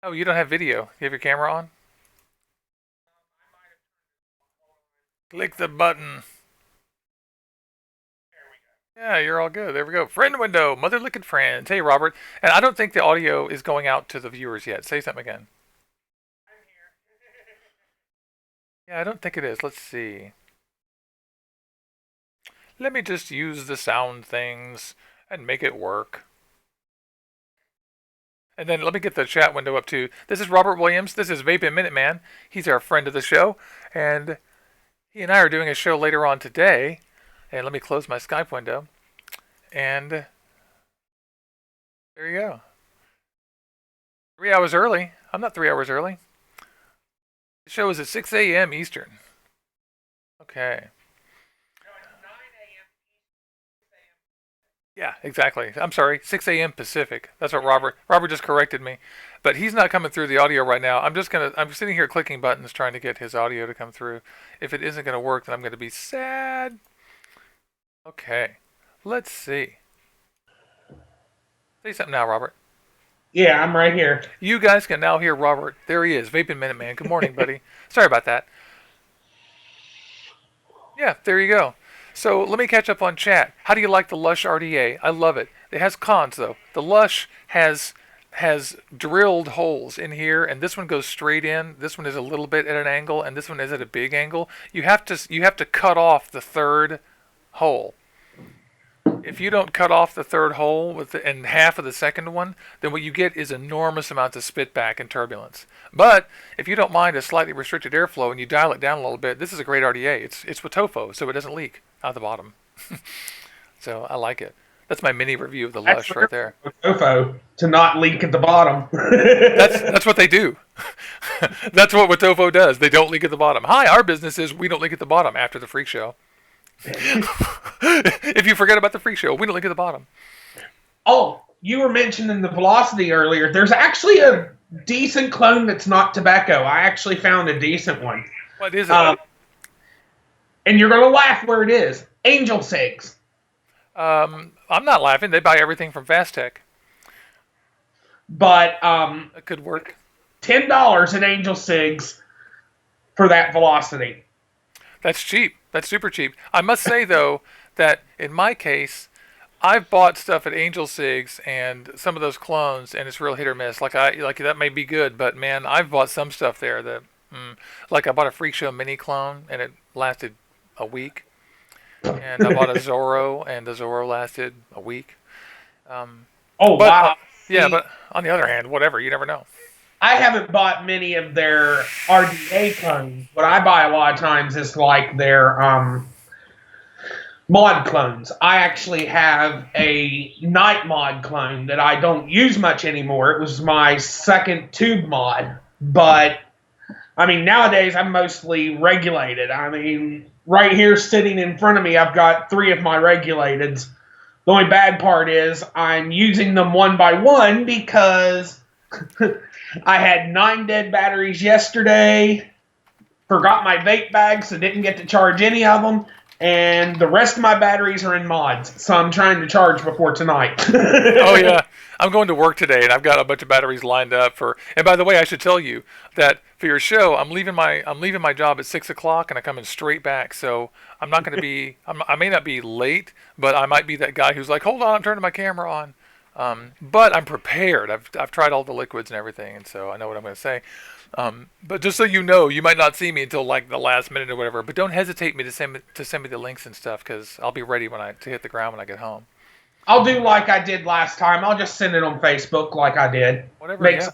Oh, you don't have video. You have your camera on? Click the button. Yeah, you're all good. There we go. Friend window, mother licking friends. Hey, Robert. And I don't think the audio is going out to the viewers yet. Say something again. I'm here. Yeah, I don't think it is. Let's see. Let me just use the sound things and make it work. And then let me get the chat window up too. This is Robert Williams. This is Vaping Minuteman. He's our friend of the show. And he and I are doing a show later on today. And let me close my Skype window. And there you go. 3 hours early. I'm not 3 hours early. The show is at 6 a.m. Eastern. Okay. No, it's 9 a.m. Yeah, exactly. I'm sorry, 6 a.m. Pacific. That's what Robert just corrected me. But he's not coming through the audio right now. I'm sitting here clicking buttons trying to get his audio to come through. If it isn't going to work, then I'm going to be sad. Okay, let's see. Say something now, Robert. Yeah, I'm right here. You guys can now hear Robert. There he is, Vaping Minuteman. Good morning, buddy. Sorry about that. Yeah, there you go. So let me catch up on chat. How do you like the Lush RDA? I love it. It has cons though. The Lush has drilled holes in here, and this one goes straight in. This one is a little bit at an angle, and this one is at a big angle. You have to cut off the third hole. If you don't cut off the third hole and half of the second one, then what you get is enormous amounts of spit back and turbulence. But if you don't mind a slightly restricted airflow and you dial it down a little bit, this is a great RDA. It's with TOFO, so it doesn't leak out the bottom. So I like it. That's my mini review of the Lush right there. TOFO to not leak at the bottom. That's what they do. That's what TOFO does. They don't leak at the bottom. Hi, our business is we don't leak at the bottom after the freak show. If you forget about the freak show, we don't leak at the bottom. Oh, you were mentioning the velocity earlier. There's actually a decent clone that's not tobacco. I actually found a decent one. What is it? And you're going to laugh where it is. Angel Cigs. I'm not laughing. They buy everything from Fastech. But It could work. $10 in Angel Cigs for that velocity. That's cheap. That's super cheap. I must say, though, that in my case, I've bought stuff at Angel Cigs and some of those clones, and it's real hit or miss. Like that may be good, but man, I've bought some stuff there that, like I bought a Freak Show mini clone, and it lasted a week. And I bought a Zorro, and the Zorro lasted a week. Oh, But wow. yeah, See, but on the other hand, whatever, you never know. I haven't bought many of their RDA clones. What I buy a lot of times is like their mod clones. I actually have a night mod clone that I don't use much anymore. It was my second tube mod. But, I mean, nowadays I'm mostly regulated. I mean, right here sitting in front of me, I've got 3 of my regulateds. The only bad part is I'm using them one by one because I had 9 dead batteries yesterday, forgot my vape bag, so didn't get to charge any of them, and the rest of my batteries are in mods, so I'm trying to charge before tonight. Oh yeah, I'm going to work today, and I've got a bunch of batteries lined up for. And by the way, I should tell you that for your show, I'm leaving my job at 6 o'clock, and I'm coming straight back. So I'm not going to be. I may not be late, but I might be that guy who's like, hold on, I'm turning my camera on. But I'm prepared. I've tried all the liquids and everything, and so I know what I'm going to say. But just so you know, you might not see me until like the last minute or whatever. But don't hesitate to send me the links and stuff, because I'll be ready to hit the ground when I get home. I'll do like I did last time. I'll just send it on Facebook like I did. Whatever. Yeah.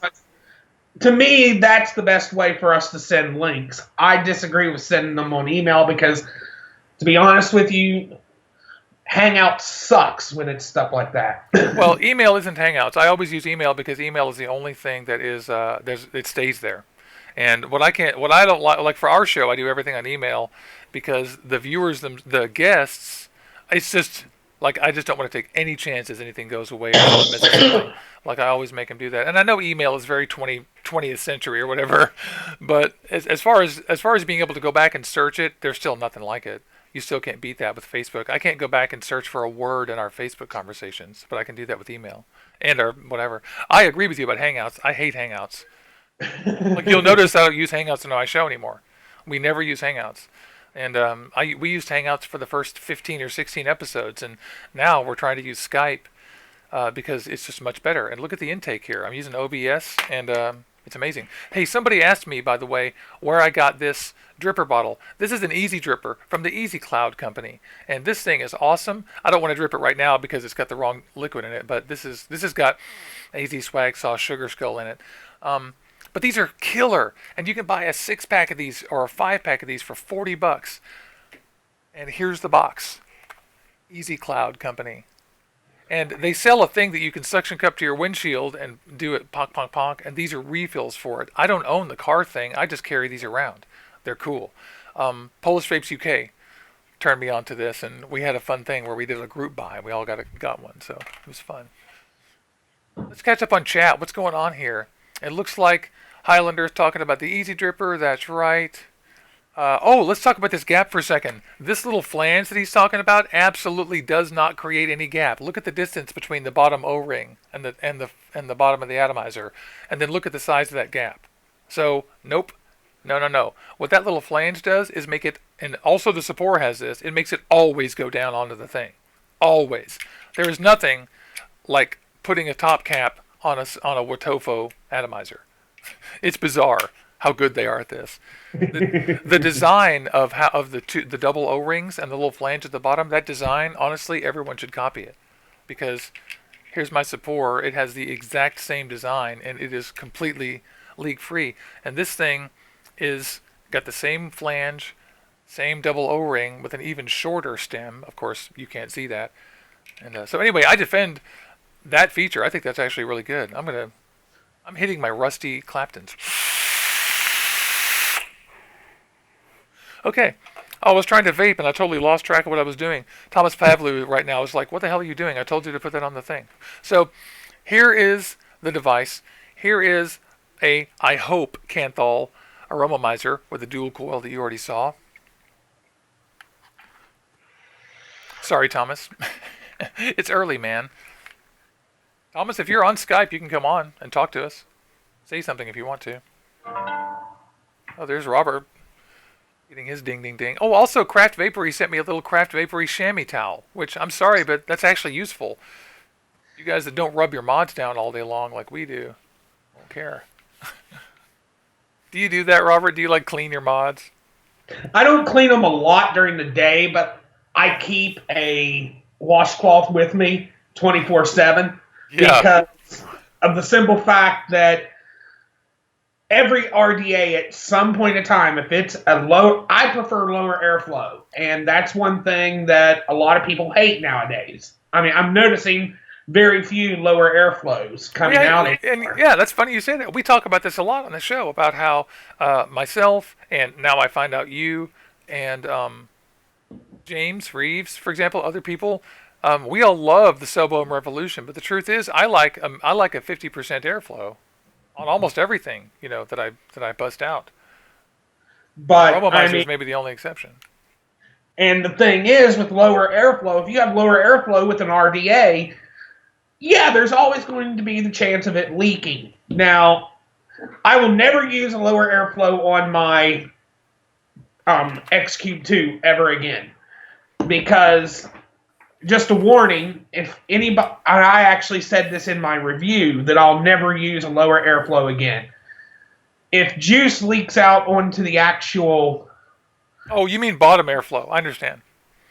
To me, that's the best way for us to send links. I disagree with sending them on email because, to be honest with you, Hangout sucks when it's stuff like that. Well, email isn't Hangouts. I always use email because email is the only thing that is it stays there. And what I don't like for our show, I do everything on email because the viewers, the guests, it's just like I just don't want to take any chances anything goes away or someone misses something. Like I always make them do that. And I know email is very 20th century or whatever, but as far as being able to go back and search it, there's still nothing like it. You still can't beat that with Facebook. I can't go back and search for a word in our Facebook conversations, but I can do that with email and or whatever. I agree with you about Hangouts. I hate Hangouts. Like you'll notice I don't use Hangouts in my show anymore. We never use Hangouts. And we used Hangouts for the first 15 or 16 episodes, and now we're trying to use Skype because it's just much better. And look at the intake here. I'm using OBS, and it's amazing. Hey, somebody asked me, by the way, where I got this dripper bottle. This is an Easy Dripper from the Easy Cloud company, and this thing is awesome. I don't want to drip it right now because it's got the wrong liquid in it, but this has got AZ Swag Sauce Sugar Skull in it. But these are killer, and you can buy a 6-pack of these or a 5-pack of these for $40. And here's the box. Easy Cloud company. And they sell a thing that you can suction cup to your windshield and do it ponk, ponk, ponk. And these are refills for it. I don't own the car thing. I just carry these around. They're cool. Polish Vapes UK turned me on to this, and we had a fun thing where we did a group buy. We all got one, so it was fun. Let's catch up on chat. What's going on here? It looks like Highlander's talking about the Easy Dripper. That's right. Let's talk about this gap for a second. This little flange that he's talking about absolutely does not create any gap. Look at the distance between the bottom O-ring and the bottom of the atomizer, and then look at the size of that gap. So, nope. No. What that little flange does is make it, and also the Sapor has this, it makes it always go down onto the thing. Always. There is nothing like putting a top cap on a Watofo atomizer. It's bizarre how good they are at this. The design of the double O-rings and the little flange at the bottom, that design, honestly, everyone should copy it. Because here's my Sapor, it has the exact same design, and it is completely leak-free. And this thing is got the same flange, same double O-ring with an even shorter stem. Of course, you can't see that. And so anyway, I defend that feature. I think that's actually really good. I'm hitting my rusty Claptons. Okay. I was trying to vape and I totally lost track of what I was doing. Thomas Pavlou right now is like, what the hell are you doing? I told you to put that on the thing. So here is the device. Here is a, I hope, Kanthal Aroma miser with a dual coil that you already saw. Sorry, Thomas. It's early, man. Thomas, if you're on Skype, you can come on and talk to us. Say something if you want to. Oh, there's Robert. Getting his ding ding ding. Oh, also Craft Vapory sent me a little Craft Vapory chamois towel, which I'm sorry, but that's actually useful. You guys that don't rub your mods down all day long like we do, don't care. Do you do that, Robert? Do you like clean your mods? I don't clean them a lot during the day, but I keep a washcloth with me 24/7 Yeah. because of the simple fact that every RDA at some point in time, if it's a low, I prefer lower airflow, and that's one thing that a lot of people hate nowadays. I mean, I'm noticing very few lower airflows coming out anymore. And yeah, that's funny you say that. We talk about this a lot on the show about how myself, and now I find out you and James Reeves, for example, other people, we all love the sub-ohm revolution. But the truth is, I like a 50% airflow on almost everything, that I bust out. But Robomizer is maybe the only exception. And the thing is, with lower airflow, if you have lower airflow with an RDA, yeah, there's always going to be the chance of it leaking. Now, I will never use a lower airflow on my X Cube 2 ever again. Because, just a warning, if anybody, I actually said this in my review, that I'll never use a lower airflow again. If juice leaks out onto the actual... Oh, you mean bottom airflow. I understand.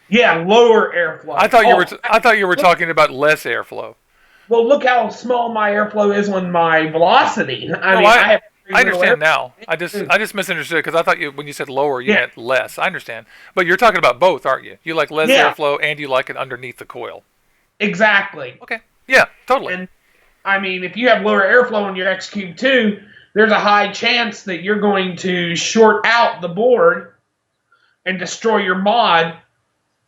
Yeah, lower airflow. I thought you were talking about less airflow. Well, look how small my airflow is on my velocity. I understand now. I just misunderstood because I thought when you said lower, you meant less. I understand. But you're talking about both, aren't you? You like less airflow and you like it underneath the coil. Exactly. Okay. Yeah, totally. And, if you have lower airflow on your X Cube 2, there's a high chance that you're going to short out the board and destroy your mod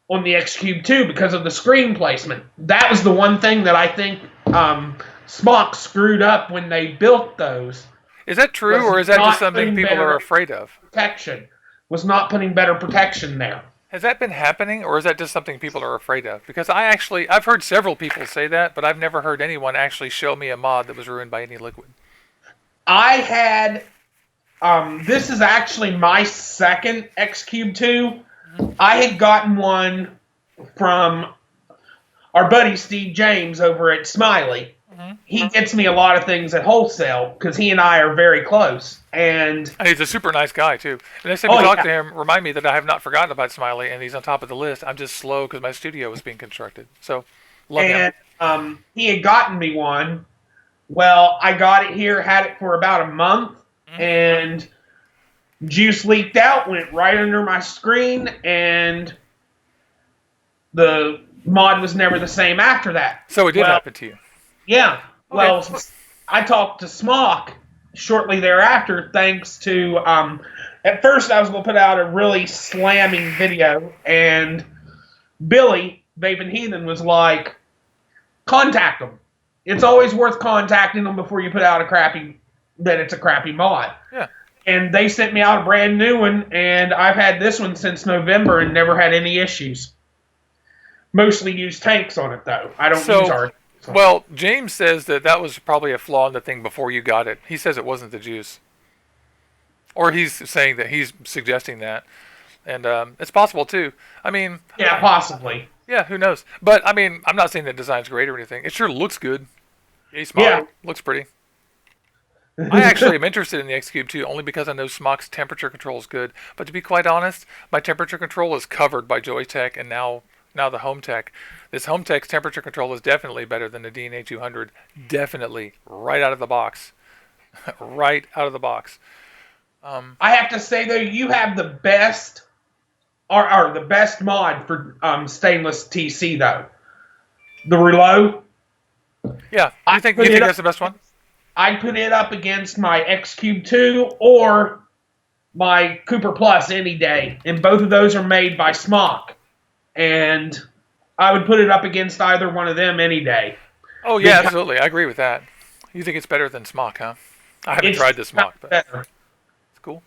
on the X Cube 2 because of the screen placement. That was the one thing that I think Smok screwed up when they built those. Is that true, or is that just something people are afraid of? Protection was not putting better protection there. Has that been happening, or is that just something people are afraid of? Because I've heard several people say that, but I've never heard anyone actually show me a mod that was ruined by any liquid. I had, this is actually my second X Cube 2. I had gotten one from our buddy Steve James over at Smiley. He gets me a lot of things at wholesale because he and I are very close. And he's a super nice guy, too. And next time you talk to him, remind me that I have not forgotten about Smiley, and he's on top of the list. I'm just slow because my studio was being constructed. So, love him. He had gotten me one. Well, I got it here, had it for about a month, and juice leaked out, went right under my screen, and the mod was never the same after that. So it did happen to you? Yeah. Okay. Well, I talked to Smok shortly thereafter, thanks to, at first I was going to put out a really slamming video, and Billy, Vaping Heathen, was like, contact them. It's always worth contacting them before you put out it's a crappy mod. Yeah. And they sent me out a brand new one, and I've had this one since November and never had any issues. Mostly use tanks on it, though. I don't use our... Well, James says that was probably a flaw in the thing before you got it. He says it wasn't the juice. Or he's saying that he's suggesting that. And it's possible, too. Yeah, possibly. Yeah, who knows? But, I'm not saying that design's great or anything. It sure looks good. Looks pretty. I actually am interested in the X Cube 2 only because I know Smok's temperature control is good. But to be quite honest, my temperature control is covered by Joytech and now the HohmTech. This HohmTech's temperature control is definitely better than the DNA 200. Definitely. Right out of the box. Right out of the box. I have to say, though, you have the best or the best mod for stainless TC, though. The Reload. Yeah. You think that's the best one? I'd put it up against my X Cube 2 or my Cooper Plus any day. And both of those are made by Smok. And I would put it up against either one of them any day. Oh, yeah, absolutely. I agree with that. You think it's better than Smok, huh? I haven't tried the Smok, but better. It's cool.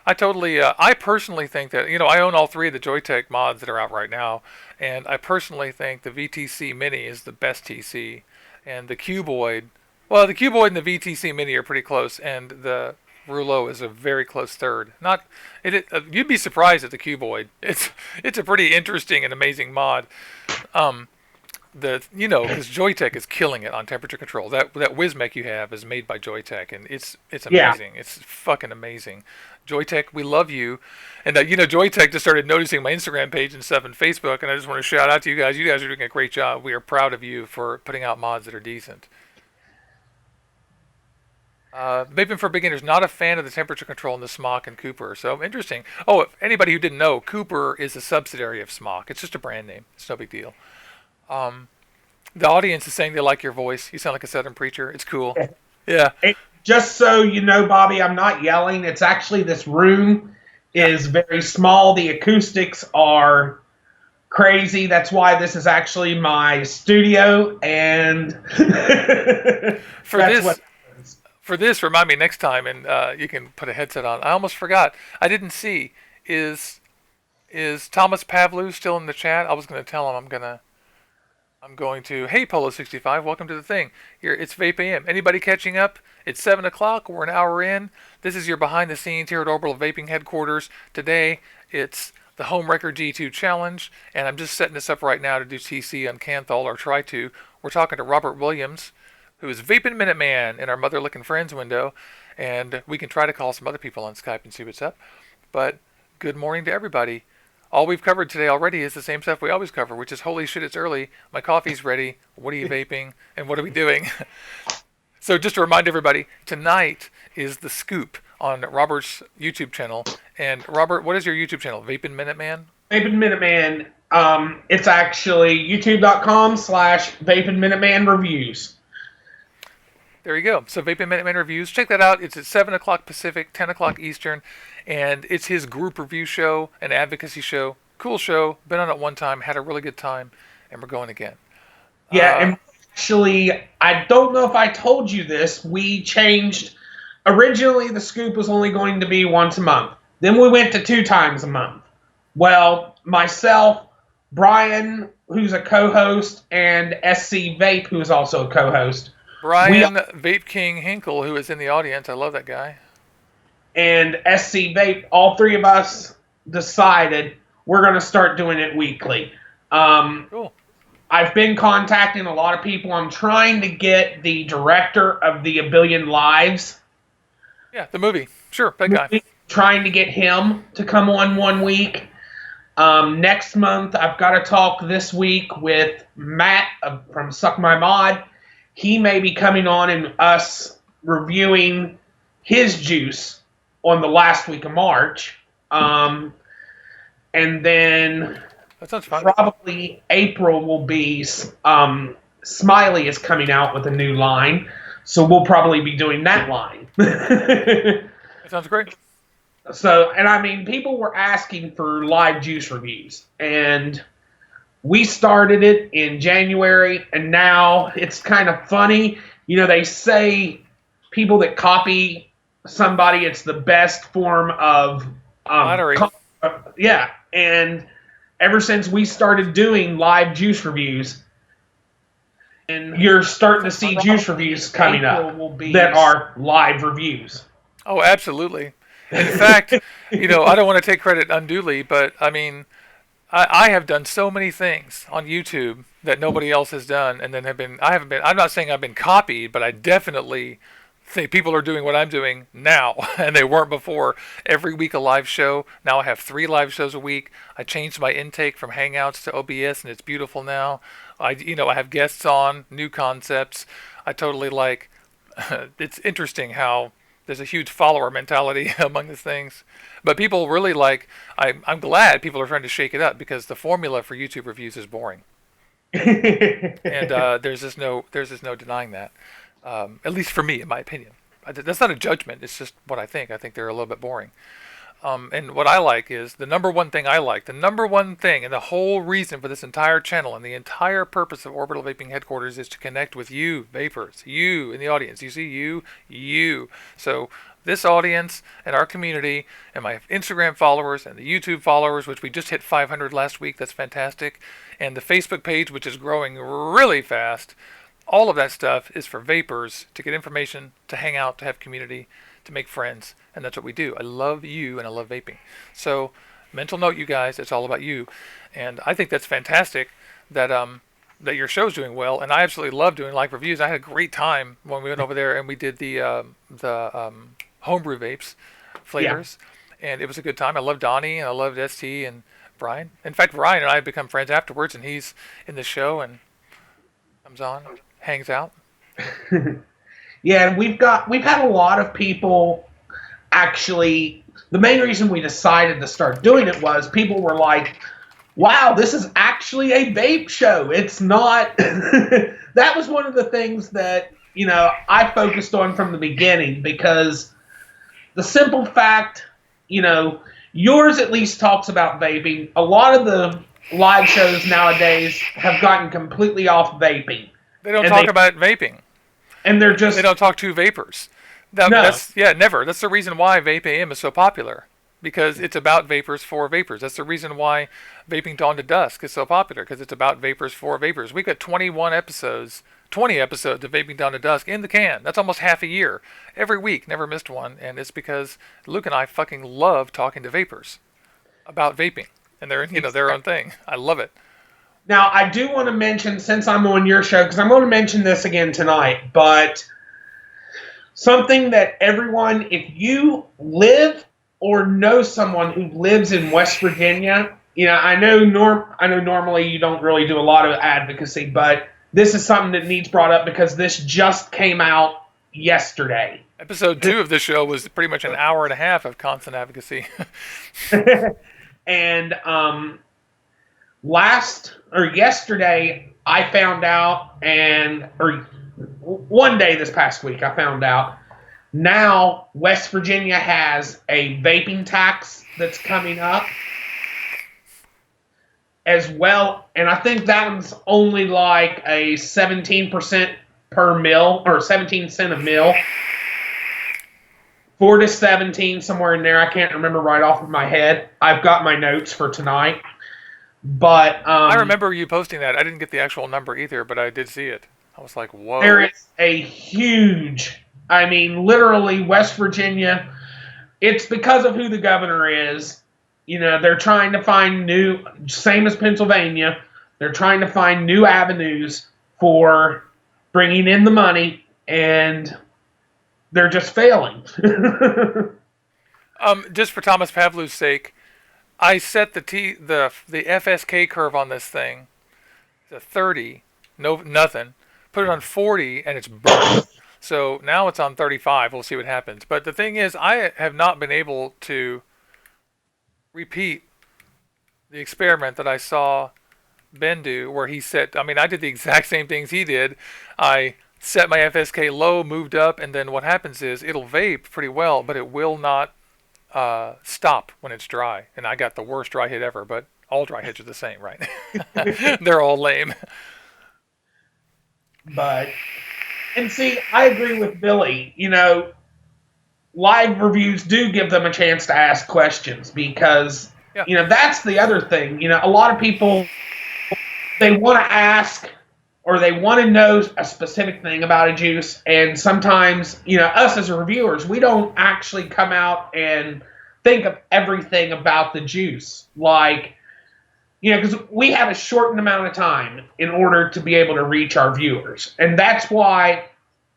I personally think that, I own all three of the Joytech mods that are out right now. And I personally think the VTC Mini is the best TC. And the Cuboid... Well, the Cuboid and the VTC Mini are pretty close, and the Rouleau is a very close third. Not, you'd be surprised at the cuboid. It's a pretty interesting and amazing mod. Because Joytech is killing it on temperature control. That Wismec you have is made by Joytech, and it's amazing. Yeah. It's fucking amazing. Joytech, we love you. And Joytech just started noticing my Instagram page and stuff and Facebook, and I just want to shout out to you guys. You guys are doing a great job. We are proud of you for putting out mods that are decent. Vaping for beginners, not a fan of the temperature control in the Smok and Cooper. So interesting. Oh, if anybody who didn't know, Cooper is a subsidiary of Smok. It's just a brand name. It's no big deal. The audience is saying they like your voice. You sound like a Southern preacher. It's cool. Yeah. Just so you know, Bobby, I'm not yelling. It's actually this room is very small. The acoustics are crazy. That's why this is actually my studio. And For this, remind me next time, and you can put a headset on. I almost forgot. I didn't see. Is Thomas Pavlou still in the chat? I was going to tell him I'm going to. Hey, Polo65, welcome to the thing. Here, it's VapeAM. Anybody catching up? It's 7 o'clock. We're an hour in. This is your behind the scenes here at Orbital Vaping headquarters. Today, it's the HohmWrecker G2 challenge, and I'm just setting this up right now to do TC on Kanthal, or try to. We're talking to Robert Williams, who is Vaping Minuteman in our Mother Looking Friends window, and we can try to call some other people on Skype and see what's up. But good morning to everybody. All we've covered today already is the same stuff we always cover, which is holy shit, it's early, my coffee's ready, what are you vaping, and what are we doing? So just to remind everybody, tonight is the scoop on Robert's YouTube channel. And Robert, what is your YouTube channel? Vaping Minuteman? Vaping Minuteman. It's actually youtube.com/Vaping Minuteman Reviews. There you go. So Vaping Minuteman Reviews. Check that out. It's at 7 o'clock Pacific, 10 o'clock Eastern. And it's his group review show, an advocacy show. Cool show. Been on it one time. Had a really good time. And we're going again. Yeah, and actually, I don't know if I told you this. We changed. Originally, the scoop was only going to be once a month. Then we went to 2 times a month. Well, myself, Brian, who's a co-host, and SC Vape, who is also a co-host. Brian Vape King Hinkle, who is in the audience. I love that guy. And SC Vape, all 3 of us decided we're going to start doing it weekly. Cool. I've been contacting a lot of people. I'm trying to get the director of the A Billion Lives. Yeah, the movie. Sure, that guy. Trying to get him to come on one week. Next month, I've got to talk this week with Matt from Suck My Mod. He may be coming on and us reviewing his juice on the last week of March. And then that sounds fun. Probably April will be Smiley is coming out with a new line. So we'll probably be doing that line. That sounds great. So, and I mean, people were asking for live juice reviews. And we started it in January, and now it's kind of funny. You know, they say people that copy somebody, it's the best form of flattery. Yeah, and ever since we started doing live juice reviews, and you're starting to see juice reviews coming up that are live reviews. Oh, absolutely. In fact, I don't want to take credit unduly, but I mean, I have done so many things on YouTube that nobody else has done, and then I'm not saying I've been copied, but I definitely think people are doing what I'm doing now, and they weren't before. Every week a live show. Now I have 3 live shows a week. I changed my intake from Hangouts to OBS, and it's beautiful now. I have guests on, new concepts. I totally like. It's interesting how there's a huge follower mentality among these things. But people really like, I'm glad people are trying to shake it up, because the formula for YouTube reviews is boring. And there's just no denying that. At least for me, in my opinion. That's not a judgment. It's just what I think. I think they're a little bit boring. And what I like is, the number one thing I like, the number one thing, and the whole reason for this entire channel and the entire purpose of Orbital Vaping Headquarters is to connect with you, vapors, you in the audience. You see, you. So this audience and our community and my Instagram followers and the YouTube followers, which we just hit 500 last week. That's fantastic. And the Facebook page, which is growing really fast. All of that stuff is for vapors, to get information, to hang out, to have community, to make friends, and that's what we do. I love you, and I love vaping. So, mental note, you guys, it's all about you, and I think that's fantastic that that your show's doing well, and I absolutely love doing live reviews. I had a great time when we went over there and we did the homebrew vapes flavors, and it was a good time. I loved Donnie, and I loved ST and Brian. In fact, Brian and I have become friends afterwards, and he's in the show and comes on, hangs out. Yeah, we've had a lot of people actually. The main reason we decided to start doing it was people were like, wow, this is actually a vape show. It's not. That was one of the things that, I focused on from the beginning, because the simple fact, yours at least talks about vaping. A lot of the live shows nowadays have gotten completely off vaping. They don't talk about vaping. And they don't talk to vapors. No. Never. That's the reason why VapeAM is so popular, because it's about vapors for vapors. That's the reason why Vaping Dawn to Dusk is so popular, because it's about vapors for vapors. We got 20 episodes of Vaping Dawn to Dusk in the can. That's almost half a year. Every week, never missed one, and it's because Luke and I fucking love talking to vapors about vaping and their own thing. I love it. Now, I do want to mention, since I'm on your show, because I'm going to mention this again tonight, but something that everyone, if you live or know someone who lives in West Virginia, I know normally you don't really do a lot of advocacy, but this is something that needs brought up because this just came out yesterday. Episode 2 of the show was pretty much an hour and a half of constant advocacy. And yesterday I found out, or one day this past week I found out, now West Virginia has a vaping tax that's coming up as well, and I think that one's only like a 17% per mil, or 17 cent a mil. 4 to 17, somewhere in there. I can't remember right off of my head. I've got my notes for tonight. But I remember you posting that. I didn't get the actual number either, but I did see it. I was like, whoa. There is a huge, literally West Virginia, it's because of who the governor is. They're trying to find same as Pennsylvania, they're trying to find new avenues for bringing in the money, and they're just failing. Just for Thomas Pavlu's sake, I set the FSK curve on this thing to 30, nothing. Put it on 40, and it's burnt. So now it's on 35. We'll see what happens. But the thing is, I have not been able to repeat the experiment that I saw Ben do, where he set. I did the exact same things he did. I set my FSK low, moved up, and then what happens is it'll vape pretty well, but it will not stop when it's dry. And I got the worst dry hit ever, but all dry hits are the same, right? They're all lame. And see, I agree with Billy. Live reviews do give them a chance to ask questions, because, that's the other thing. A lot of people, they want to ask, or they want to know a specific thing about a juice, and sometimes, us as reviewers, we don't actually come out and think of everything about the juice. Like, because we have a shortened amount of time in order to be able to reach our viewers. And that's why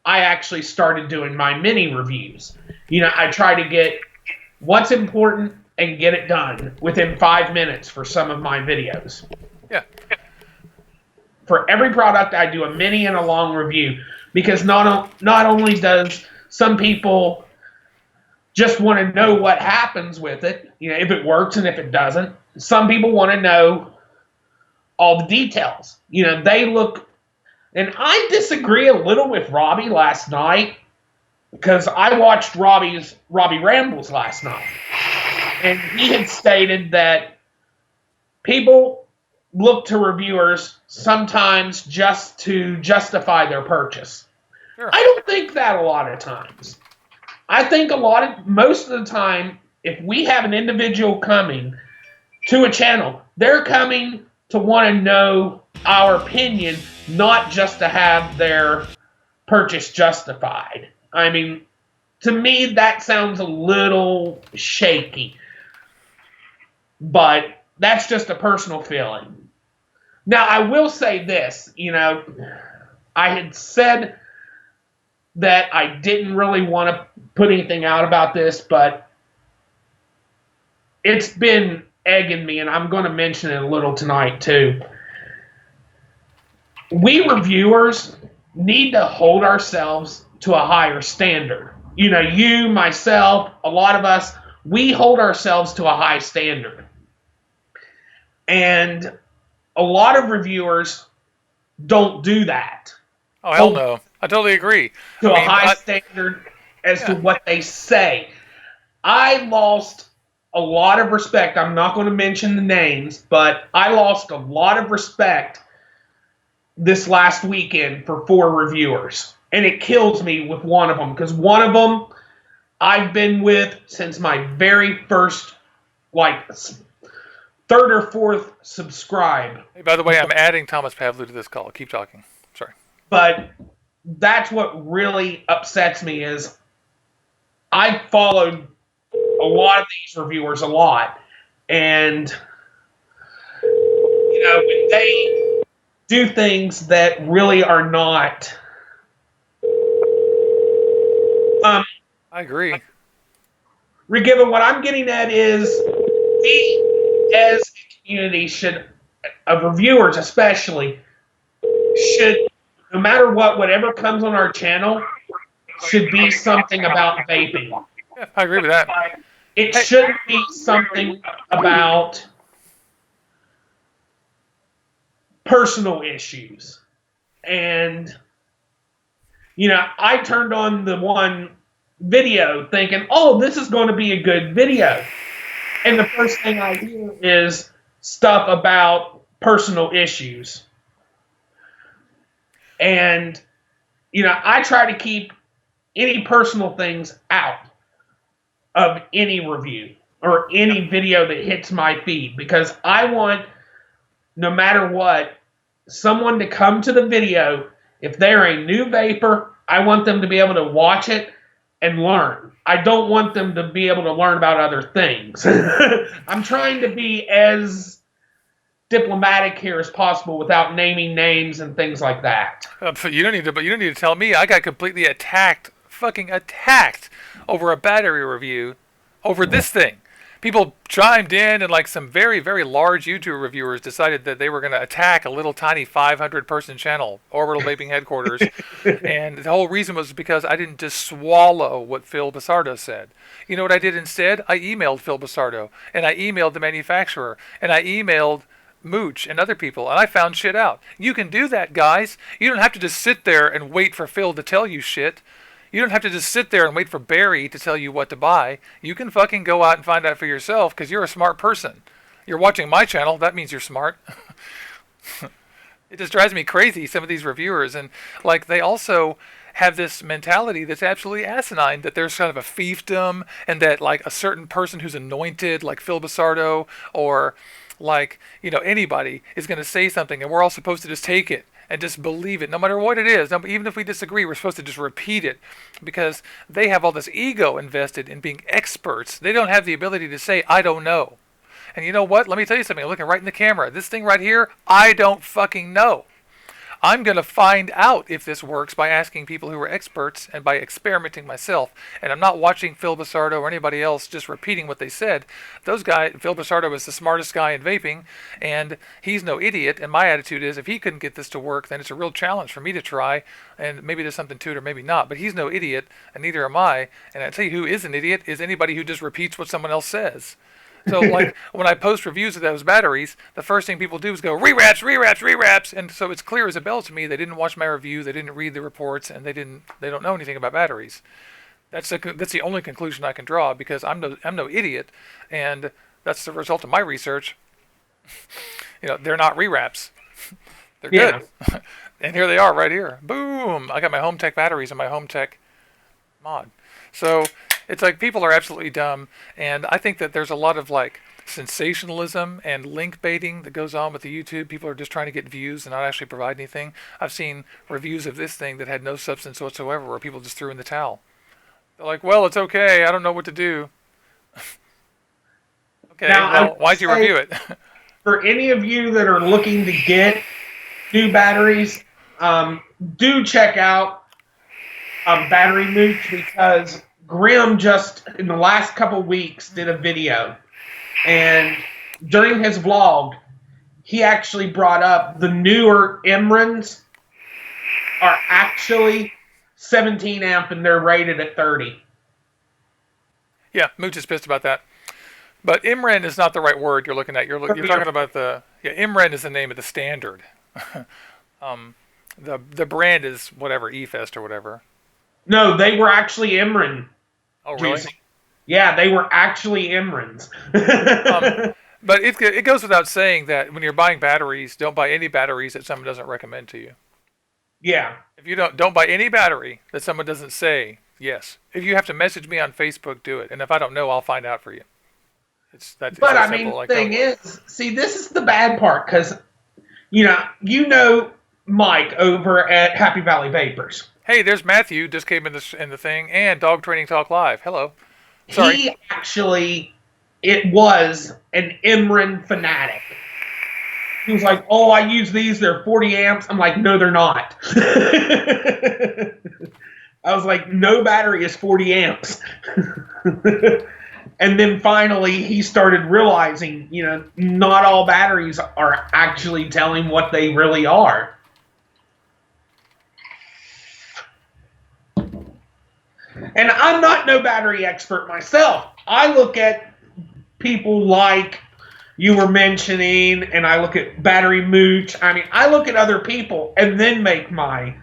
I actually started doing my mini reviews. I try to get what's important and get it done within 5 minutes for some of my videos. Yeah. For every product, I do a mini and a long review, because not only does some people just want to know what happens with it, if it works and if it doesn't. Some people want to know all the details. They look, and I disagree a little with Robbie last night, because I watched Robbie Rambles last night, and he had stated that people look to reviewers sometimes just to justify their purchase. Sure. I don't think that a lot of times. I think most of the time, if we have an individual coming to a channel, they're coming to want to know our opinion, not just to have their purchase justified. to me, that sounds a little shaky. But that's just a personal feeling. Now, I will say this, I had said that I didn't really want to put anything out about this, but it's been egging me, and I'm going to mention it a little tonight, too. We reviewers need to hold ourselves to a higher standard. You, myself, a lot of us, we hold ourselves to a high standard. And a lot of reviewers don't do that. Oh, hell no. I totally agree. To a high standard as to what they say. I lost a lot of respect. I'm not going to mention the names, but I lost a lot of respect this last weekend for 4 reviewers. And it kills me with one of them, because one of them I've been with since my very first, third or fourth subscribe. Hey, by the way, I'm adding Thomas Pavlou to this call. Keep talking. Sorry. But that's what really upsets me is I followed a lot of these reviewers a lot. And, when they do things that really are not... I agree. Regiven, what I'm getting at is we, as a community, of reviewers especially, should, no matter whatever comes on our channel, should be something about vaping. Yeah, I agree with that. It shouldn't be something about personal issues. And, I turned on the one video thinking, oh, this is going to be a good video. And the first thing I hear is stuff about personal issues. And, I try to keep any personal things out of any review or any video that hits my feed, because I want, no matter what, someone to come to the video. If they're a new vapor, I want them to be able to watch it and learn. I don't want them to be able to learn about other things. I'm trying to be as diplomatic here as possible without naming names and things like that. But you don't need to tell me. I got completely fucking attacked over a battery review over this thing. People chimed in, and some very, very large YouTube reviewers decided that they were going to attack a little tiny 500-person channel, Orbital Vaping Headquarters. And the whole reason was because I didn't just swallow what Phil Basardo said. You know what I did instead? I emailed Phil Basardo, and I emailed the manufacturer, and I emailed Mooch and other people, and I found shit out. You can do that, guys. You don't have to just sit there and wait for Phil to tell you shit. You don't have to just sit there and wait for Barry to tell you what to buy. You can fucking go out and find out for yourself, because you're a smart person. You're watching my channel. That means you're smart. It just drives me crazy, some of these reviewers. And they also have this mentality that's absolutely asinine, that there's kind of a fiefdom, and that a certain person who's anointed, like Phil Basardo, or anybody is going to say something, and we're all supposed to just take it and just believe it, no matter what it is. Even if we disagree, we're supposed to just repeat it, because they have all this ego invested in being experts. They don't have the ability to say, I don't know. And you know what? Let me tell you something. I'm looking right in the camera. This thing right here, I don't fucking know. I'm going to find out if this works by asking people who are experts and by experimenting myself. And I'm not watching Phil Basardo or anybody else just repeating what they said. Phil Basardo is the smartest guy in vaping, and he's no idiot. And my attitude is, if he couldn't get this to work, then it's a real challenge for me to try. And maybe there's something to it or maybe not. But he's no idiot, and neither am I. And I tell you who is an idiot is anybody who just repeats what someone else says. So when I post reviews of those batteries, the first thing people do is go, rewraps. And so it's clear as a bell to me they didn't watch my review, they didn't read the reports, and they don't know anything about batteries. That's the only conclusion I can draw, because I'm no idiot, and that's the result of my research. They're not rewraps. They're good. And here they are right here. Boom! I got my Home Tech batteries and my Home Tech mod. So it's people are absolutely dumb, and I think that there's a lot of sensationalism and link baiting that goes on with the YouTube. People are just trying to get views and not actually provide anything. I've seen reviews of this thing that had no substance whatsoever, where people just threw in the towel. They're like, well, it's okay. I don't know what to do. Okay, Now, well, why'd you review it? For any of you that are looking to get new batteries, do check out Battery Mooch, because Grim just in the last couple weeks did a video, and during his vlog, he actually brought up the newer Emrans are actually 17 amp and they're rated at 30. Yeah, Mooch is pissed about that. But Imren is not the right word you're looking at. You're talking about Imren is the name of the standard. The brand is whatever, eFest or whatever. No, they were actually Emran. Oh, really? Juicing. Yeah, they were actually Emrans. But it goes without saying that when you're buying batteries, don't buy any batteries that someone doesn't recommend to you. Yeah. If you don't buy any battery that someone doesn't say yes. If you have to message me on Facebook, do it. And if I don't know, I'll find out for you. But I mean, the thing is, see, this is the bad part, because you know Mike over at Happy Valley Vapors. Hey, there's Matthew, just came in the thing, and Dog Training Talk Live. Hello. Sorry. He actually, it was an Emran fanatic. He was like, oh, I use these, they're 40 amps. I'm like, no, they're not. I was like, no battery is 40 amps. And then finally, he started realizing, not all batteries are actually telling what they really are. And I'm not no battery expert myself. I look at people like you were mentioning, and I look at Battery Mooch. I mean, I look at other people and then make my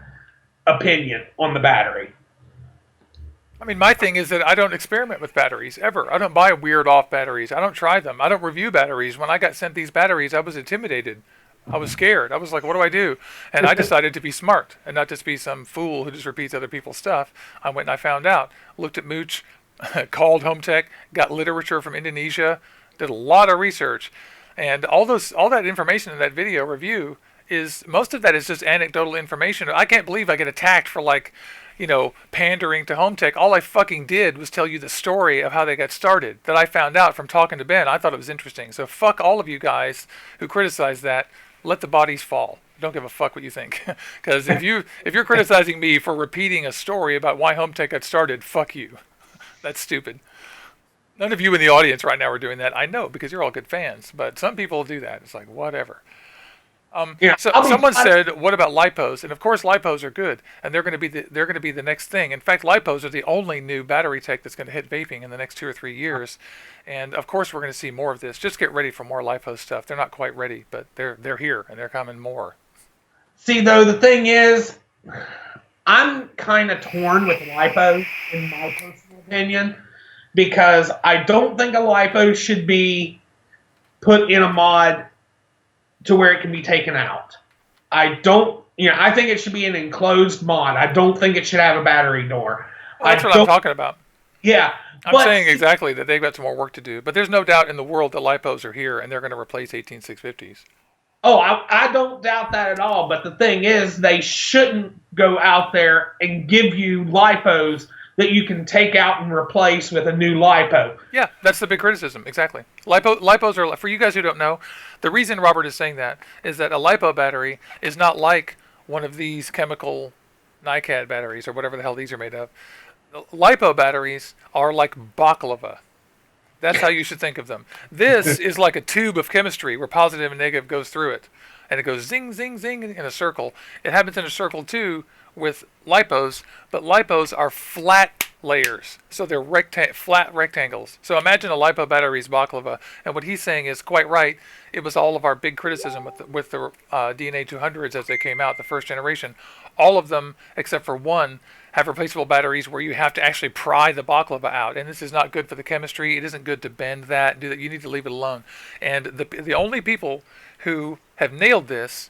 opinion on the battery. I mean, my thing is that I don't experiment with batteries, ever. I don't buy weird off batteries. I don't try them. I don't review batteries. When I got sent these batteries, I was intimidated. I was scared. I was like, what do I do? And I decided to be smart and not just be some fool who just repeats other people's stuff. I went and I found out, looked at Mooch, called Home Tech, got literature from Indonesia, did a lot of research. And all that information in that video review most of that is just anecdotal information. I can't believe I get attacked for pandering to Home Tech. All I fucking did was tell you the story of how they got started that I found out from talking to Ben. I thought it was interesting. So fuck all of you guys who criticize that. Let the bodies fall. Don't give a fuck what you think. Because if you're criticizing me for repeating a story about why Home Tech got started, fuck you. That's stupid. None of you in the audience right now are doing that. I know, because you're all good fans. But some people do that. It's like, whatever. So someone said, "What about LiPos?" And of course, LiPos are good, and they're going to be the next thing. In fact, LiPos are the only new battery tech that's going to hit vaping in the next 2 or 3 years. And of course, we're going to see more of this. Just get ready for more LiPo stuff. They're not quite ready, but they're here and they're coming more. See, though, the thing is, I'm kind of torn with LiPo in my personal opinion, because I don't think a LiPo should be put in a mod to where it can be taken out. I think it should be an enclosed mod. I don't think it should have a battery door. Well, that's what I'm talking about. Yeah. I'm saying exactly that they've got some more work to do. But there's no doubt in the world that LiPos are here and they're going to replace 18650s. Oh, I don't doubt that at all. But the thing is, they shouldn't go out there and give you LiPos that you can take out and replace with a new LiPo. Yeah, that's the big criticism. Exactly. LiPos are, for you guys who don't know, the reason Robert is saying that is that a LiPo battery is not like one of these chemical NiCad batteries or whatever the hell these are made of. LiPo batteries are like baklava. That's how you should think of them. This is like a tube of chemistry where positive and negative goes through it. And it goes zing, zing, zing in a circle. It happens in a circle too with LiPos, but LiPos are flat layers. So they're flat rectangles. So imagine a LiPo battery is baklava. And what he's saying is quite right. It was all of our big criticism with the DNA 200s as they came out, the first generation. All of them, except for one, have replaceable batteries where you have to actually pry the baklava out. And this is not good for the chemistry. It isn't good to bend that. Do that. You need to leave it alone. And the only people who have nailed this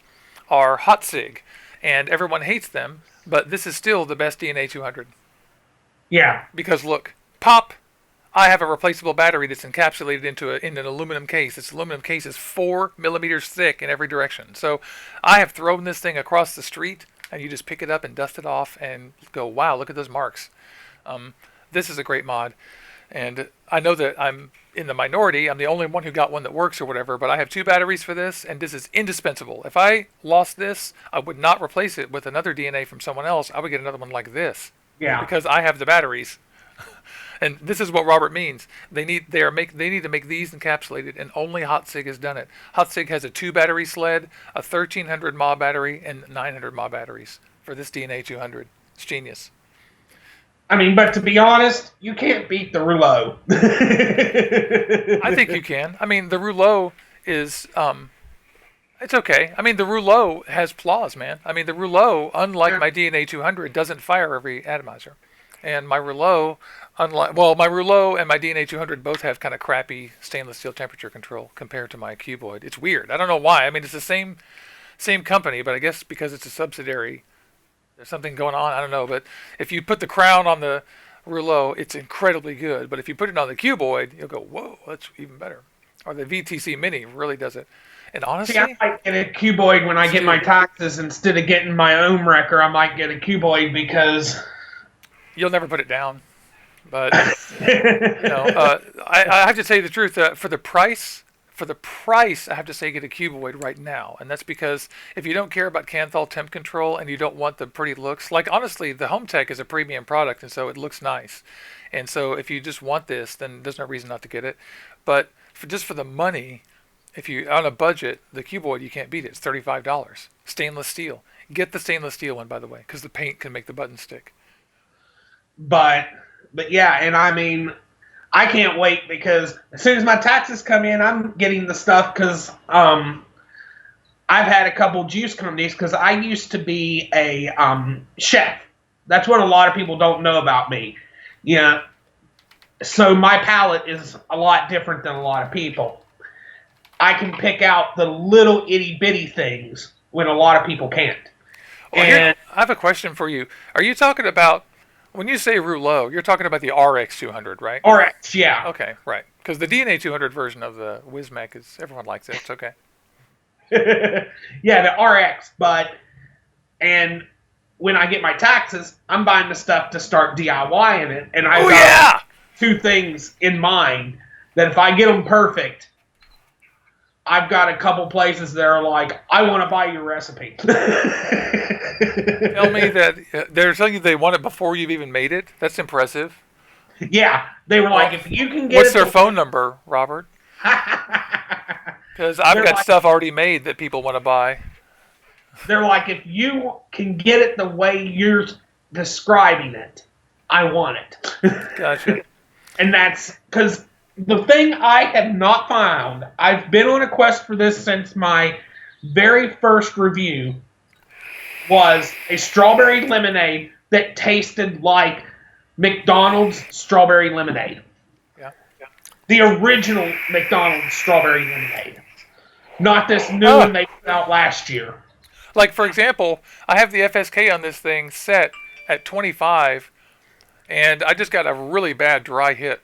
are Hot Sig. And everyone hates them. But this is still the best DNA 200. Yeah. Because look, pop, I have a replaceable battery that's encapsulated in an aluminum case. This aluminum case is 4 millimeters thick in every direction. So I have thrown this thing across the street, and you just pick it up and dust it off and go, wow, look at those marks. this is a great mod. And I know that I'm in the minority. I'm the only one who got one that works or whatever, but I have 2 batteries for this, and this is indispensable. If I lost this, I would not replace it with another DNA from someone else. I would get another one like this. Yeah. Because I have the batteries. And this is what Robert means. They need to make these encapsulated, and only Hot Sig has done it. Hot Sig has a 2 battery sled, a 1300 mAh battery, and 900 mAh batteries for this DNA 200. It's genius. I mean, but to be honest, you can't beat the Rouleau. I think you can. I mean, the Rouleau is, it's okay. I mean, the Rouleau has flaws, man. I mean, the Rouleau, unlike my DNA 200, doesn't fire every atomizer. And my Rouleau, my Rouleau and my DNA 200 both have kind of crappy stainless steel temperature control compared to my cuboid. It's weird. I don't know why. I mean, it's the same company, but I guess because it's a subsidiary, there's something going on. I don't know. But if you put the crown on the Rouleau, it's incredibly good. But if you put it on the cuboid, you'll go, whoa, that's even better. Or the VTC Mini really does it. And honestly, see, I might get a cuboid when I get my taxes instead of getting my HohmWrecker. I might get a cuboid because you'll never put it down. But I have to tell you the truth. For the price, I have to say get a cuboid right now, and that's because if you don't care about Kanthal temp control and you don't want the pretty looks, like honestly, the Home Tech is a premium product, and so it looks nice. And so if you just want this, then there's no reason not to get it. But just for the money, if you on a budget, the cuboid you can't beat it. It's $35, stainless steel. Get the stainless steel one, by the way, because the paint can make the button stick. But yeah, and I mean, I can't wait because as soon as my taxes come in, I'm getting the stuff because I've had a couple juice companies because I used to be a chef. That's what a lot of people don't know about me. Yeah. So my palate is a lot different than a lot of people. I can pick out the little itty bitty things when a lot of people can't. Well, I have a question for you. Are you talking about, when you say Rouleau, you're talking about the RX200, right? RX, yeah. Okay, right. Because the DNA 200 version of the Wismac is, everyone likes it. It's okay. Yeah, the RX, and when I get my taxes, I'm buying the stuff to start DIYing it, and I've got 2 things in mind that if I get them perfect, I've got a couple places that are like, I want to buy your recipe. Tell me that they're telling you they want it before you've even made it? That's impressive. Yeah, they were like, if you can get what's their phone number, Robert? Because I've got stuff already made that people want to buy. They're like, if you can get it the way you're describing it, I want it. Gotcha. And that's because the thing I have not found, I've been on a quest for this since my very first review, was a strawberry lemonade that tasted like McDonald's strawberry lemonade. Yeah. The original McDonald's strawberry lemonade. Not this new one they put out last year. Like, for example, I have the FSK on this thing set at 25, and I just got a really bad dry hit.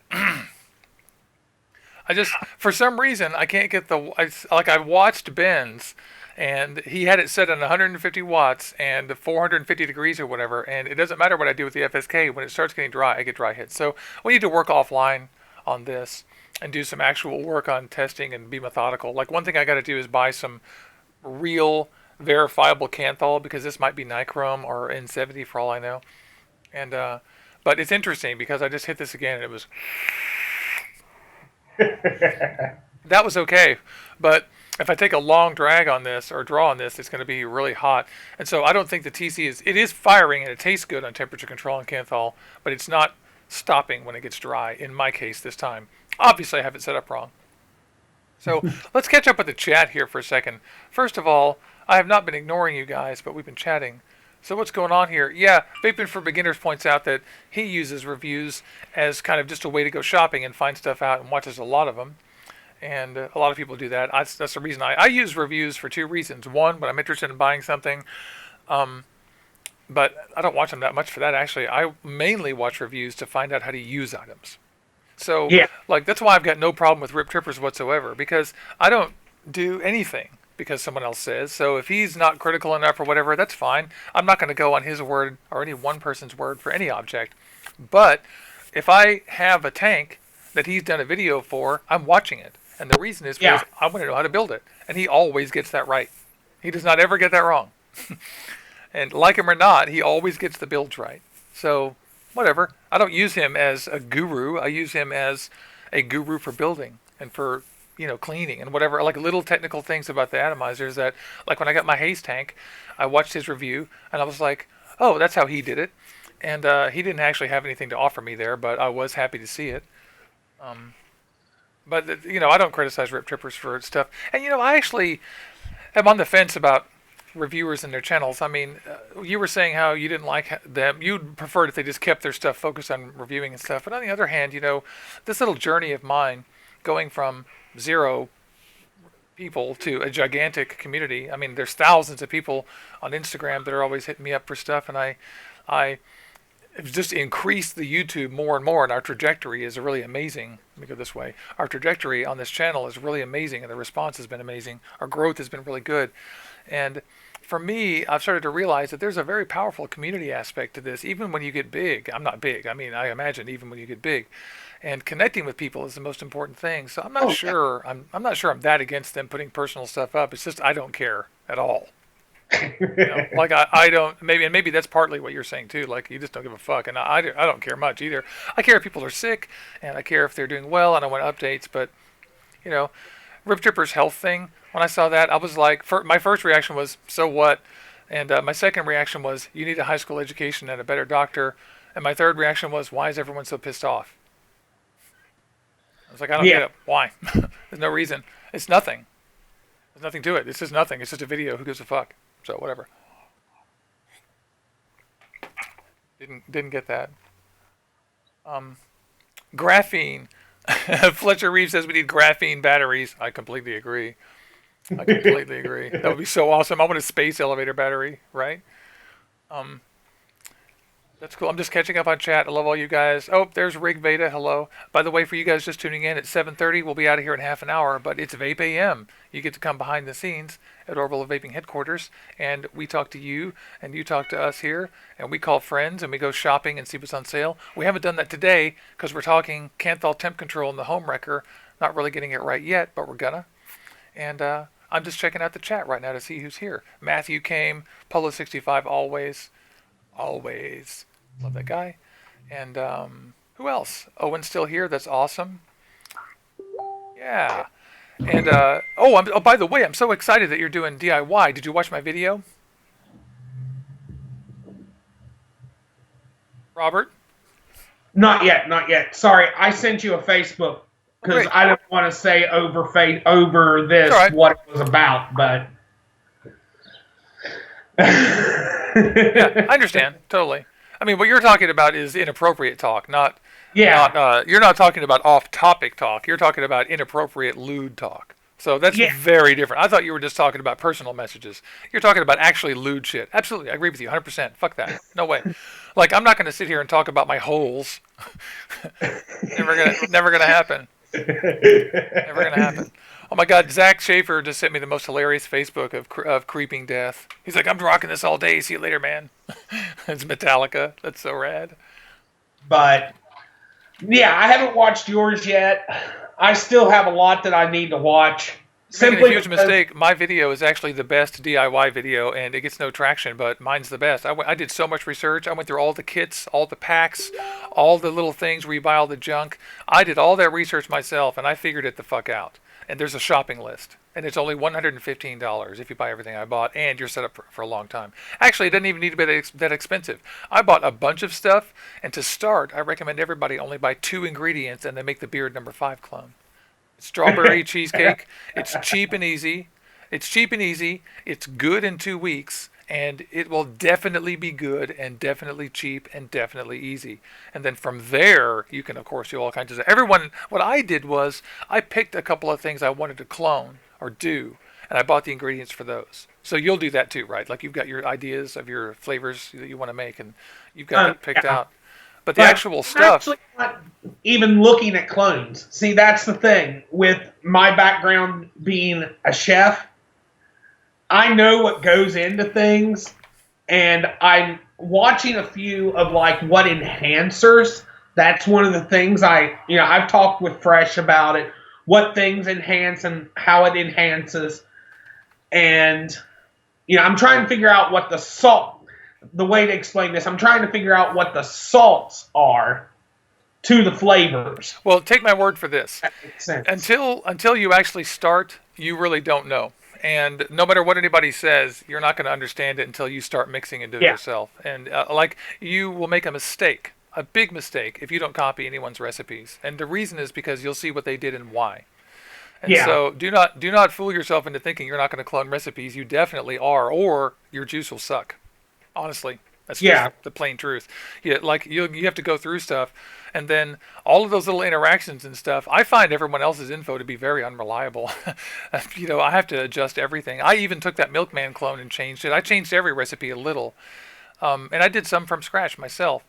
For some reason, I can't get I watched Ben's, and he had it set at 150 watts and 450 degrees or whatever, and it doesn't matter what I do with the FSK. When it starts getting dry, I get dry hits. So we need to work offline on this and do some actual work on testing and be methodical. Like, one thing I got to do is buy some real verifiable Kanthal, because this might be nichrome or N70 for all I know. And but it's interesting because I just hit this again and it was that was okay. But if I take a long drag on this or draw on this, it's going to be really hot. And so I don't think the TC is firing, and it tastes good on temperature control in Kanthal, but it's not stopping when it gets dry, in my case this time. Obviously, I have it set up wrong. So let's catch up with the chat here for a second. First of all, I have not been ignoring you guys, but we've been chatting. So what's going on here? Yeah, Vaping for Beginners points out that he uses reviews as kind of just a way to go shopping and find stuff out, and watches a lot of them. And a lot of people do that. That's the reason I use reviews for 2 reasons. One, when I'm interested in buying something, but I don't watch them that much for that, actually. I mainly watch reviews to find out how to use items. So, like, that's why I've got no problem with Rip Trippers whatsoever, because I don't do anything because someone else says. So if he's not critical enough or whatever, that's fine. I'm not going to go on his word or any one person's word for any object. But if I have a tank that he's done a video for, I'm watching it. And the reason is because I want to know how to build it. And he always gets that right. He does not ever get that wrong. And like him or not, he always gets the builds right. So, whatever. I don't use him as a guru. I use him as a guru for building and for, cleaning and whatever. Like little technical things about the atomizers that, like when I got my haze tank, I watched his review and I was like, oh, that's how he did it. And he didn't actually have anything to offer me there, but I was happy to see it. But I don't criticize Rip Trippers for stuff. And, I actually am on the fence about reviewers and their channels. I mean, you were saying how you didn't like them. You'd prefer if they just kept their stuff focused on reviewing and stuff. But on the other hand, this little journey of mine going from 0 people to a gigantic community. I mean, there's thousands of people on Instagram that are always hitting me up for stuff. And I have just increased the YouTube more and more. And our trajectory is really amazing. Let me go this way. Our trajectory on this channel is really amazing. And the response has been amazing. Our growth has been really good. And for me, I've started to realize that there's a very powerful community aspect to this, even when you get big. I'm not big. I mean, I imagine even when you get big. And connecting with people is the most important thing. So I'm not sure. I'm not sure I'm that against them putting personal stuff up. It's just I don't care at all. Like I don't. Maybe that's partly what you're saying too. Like you just don't give a fuck. And I don't care much either. I care if people are sick, and I care if they're doing well, and I want updates. But Rip Tripper's health thing. When I saw that, I was like, my first reaction was, so what? And my second reaction was, you need a high school education and a better doctor. And my third reaction was, why is everyone so pissed off? I was like, I don't get it. Why? There's no reason. It's nothing. There's nothing to it. It's just nothing. It's just a video. Who gives a fuck? So whatever. Didn't get that. Graphene. Fletcher Reeves says we need graphene batteries. I completely agree. That would be so awesome. I want a space elevator battery, right? That's cool. I'm just catching up on chat. I love all you guys. Oh, there's Rig Veda. Hello. By the way, for you guys just tuning in, at 7:30, we'll be out of here in half an hour, but it's VapeAM. You get to come behind the scenes at Orbital Vaping headquarters, and we talk to you, and you talk to us here, and we call friends, and we go shopping and see what's on sale. We haven't done that today because we're talking Kanthal temp control in the HohmWrecker. Not really getting it right yet, but we're gonna. And I'm just checking out the chat right now to see who's here. Matthew came. Polo65 always. Love that guy. And who else? Owen's still here. That's awesome. Yeah. And by the way, I'm so excited that you're doing DIY. Did you watch my video? Robert? Not yet. Sorry, I sent you a Facebook because I didn't want to say over this what it was about, but yeah, I understand totally. I mean, what you're talking about is inappropriate talk, not you're not talking about off-topic talk. You're talking about inappropriate lewd talk. So that's very different. I thought you were just talking about personal messages. You're talking about actually lewd shit. Absolutely, I agree with you 100%. Fuck that. No way. Like, I'm not going to sit here and talk about my holes. Never gonna happen. Never gonna happen. Oh my God, Zach Schaefer just sent me the most hilarious Facebook of creeping death. He's like, I'm rocking this all day. See you later, man. It's Metallica. That's so rad. But yeah, I haven't watched yours yet. I still have a lot that I need to watch. You're making a huge mistake. My video is actually the best DIY video, and it gets no traction, but mine's the best. I did so much research. I went through all the kits, all the packs, all the little things where you buy all the junk. I did all that research myself, and I figured it the fuck out. And there's a shopping list, and it's only $115 if you buy everything I bought, and you're set up for a long time. Actually, it doesn't even need to be that expensive. I bought a bunch of stuff, and to start, I recommend everybody only buy 2 ingredients, and then make the Beard No. 5 clone. Strawberry cheesecake. It's cheap and easy. It's good in 2 weeks, and it will definitely be good and definitely cheap and definitely easy. And then from there, you can, of course, do all kinds of stuff. What I did was I picked a couple of things I wanted to clone or do, and I bought the ingredients for those. So you'll do that too, right? Like you've got your ideas of your flavors that you want to make, and you've got it picked out. But the actual stuff... Actually not even looking at clones. See, that's the thing. With my background being a chef, I know what goes into things, and I'm watching a few of like what enhancers That's one of the things I've talked with Fresh about it, what things enhance and how it enhances. And, I'm trying to figure out what the way to explain this, I'm trying to figure out what the salts are to the flavors. Well, take my word for this. That makes sense. Until you actually start, you really don't know. And no matter what anybody says, you're not going to understand it until you start mixing into it yourself. And you will make a mistake, a big mistake, if you don't copy anyone's recipes. And the reason is because you'll see what they did and why. And so do not fool yourself into thinking you're not going to clone recipes. You definitely are, or your juice will suck. Honestly, that's just the plain truth. You have to go through stuff, and then all of those little interactions and stuff. I find everyone else's info to be very unreliable. I have to adjust everything. I even took that Milkman clone and changed it. I changed every recipe a little, and I did some from scratch myself.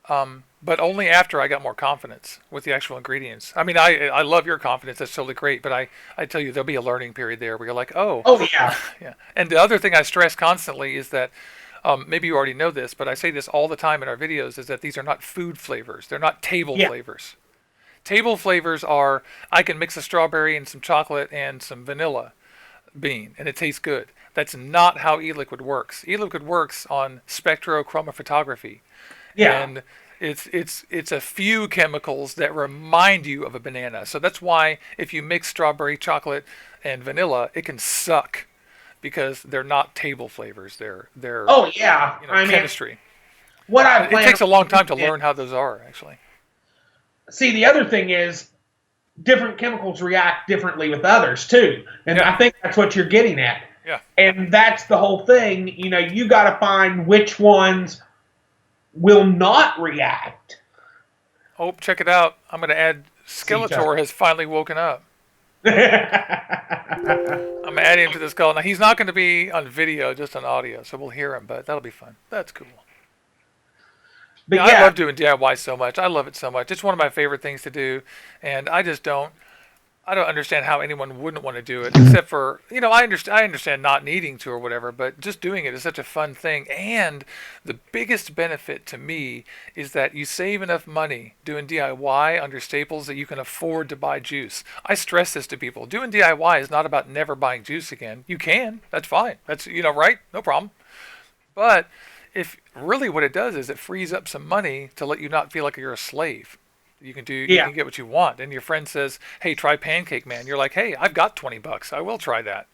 But only after I got more confidence with the actual ingredients. I mean, I love your confidence. That's totally great. But I tell you, there'll be a learning period there where you're like, oh yeah. Yeah. And the other thing I stress constantly is that, maybe you already know this, but I say this all the time in our videos, is that these are not food flavors. They're not table flavors. Table flavors are, I can mix a strawberry and some chocolate and some vanilla bean, and it tastes good. That's not how e-liquid works. E-liquid works on spectrochromophotography. Yeah. And it's a few chemicals that remind you of a banana. So that's why if you mix strawberry, chocolate, and vanilla, it can suck. Because they're not table flavors. They're chemistry. It takes a long time to learn how those are, actually. See, the other thing is different chemicals react differently with others too. And I think that's what you're getting at. Yeah. And that's the whole thing. You got to find which ones will not react. Oh, check it out. I'm going to add Skeletor has finally woken up. I'm adding him to this call. Now, he's not going to be on video, just on audio, so we'll hear him, but that'll be fun. That's cool. But I love doing DIY so much. I love it so much. It's one of my favorite things to do, and I don't understand how anyone wouldn't want to do it, except for, I understand not needing to or whatever, but just doing it is such a fun thing. And the biggest benefit to me is that you save enough money doing DIY under staples that you can afford to buy juice. I stress this to people. Doing DIY is not about never buying juice again. You can. That's fine. That's, right? No problem. But if really what it does is it frees up some money to let you not feel like you're a slave. You can get what you want. And your friend says, hey, try Pancake Man. You're like, hey, I've got $20. I will try that.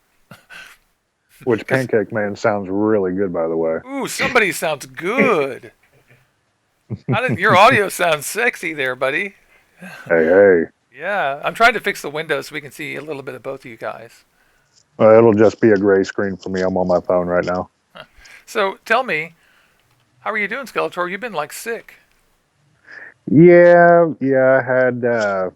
Which Pancake Man sounds really good, by the way. Ooh, somebody sounds good. Your audio sounds sexy there, buddy. Hey. Yeah, I'm trying to fix the window so we can see a little bit of both of you guys. It'll just be a gray screen for me. I'm on my phone right now. So tell me, how are you doing, Skeletor? You've been sick. Yeah, I had a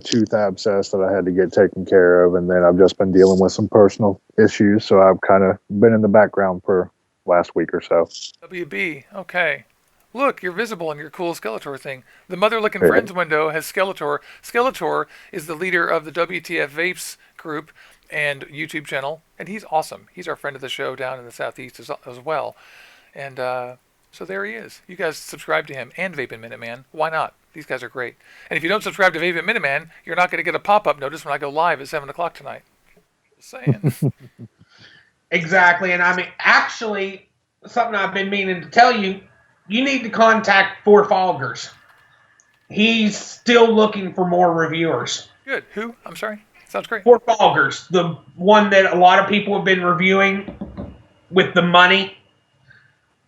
tooth abscess that I had to get taken care of, and then I've just been dealing with some personal issues, so I've kind of been in the background for last week or so. WB, okay. Look, you're visible in your cool Skeletor thing. The Mother Lickin' Friends window has Skeletor. Skeletor is the leader of the WTF Vapes group and YouTube channel, and he's awesome. He's our friend of the show down in the Southeast as well. And so there he is. You guys subscribe to him and Vaping Minuteman. Why not? These guys are great. And if you don't subscribe to Vaping Minuteman, you're not going to get a pop-up notice when I go live at 7 o'clock tonight. Just saying. Exactly. And I mean, actually, something I've been meaning to tell you, you need to contact Four Foggers. He's still looking for more reviewers. Good. Who? I'm sorry? Sounds great. Four Foggers, the one that a lot of people have been reviewing with the money.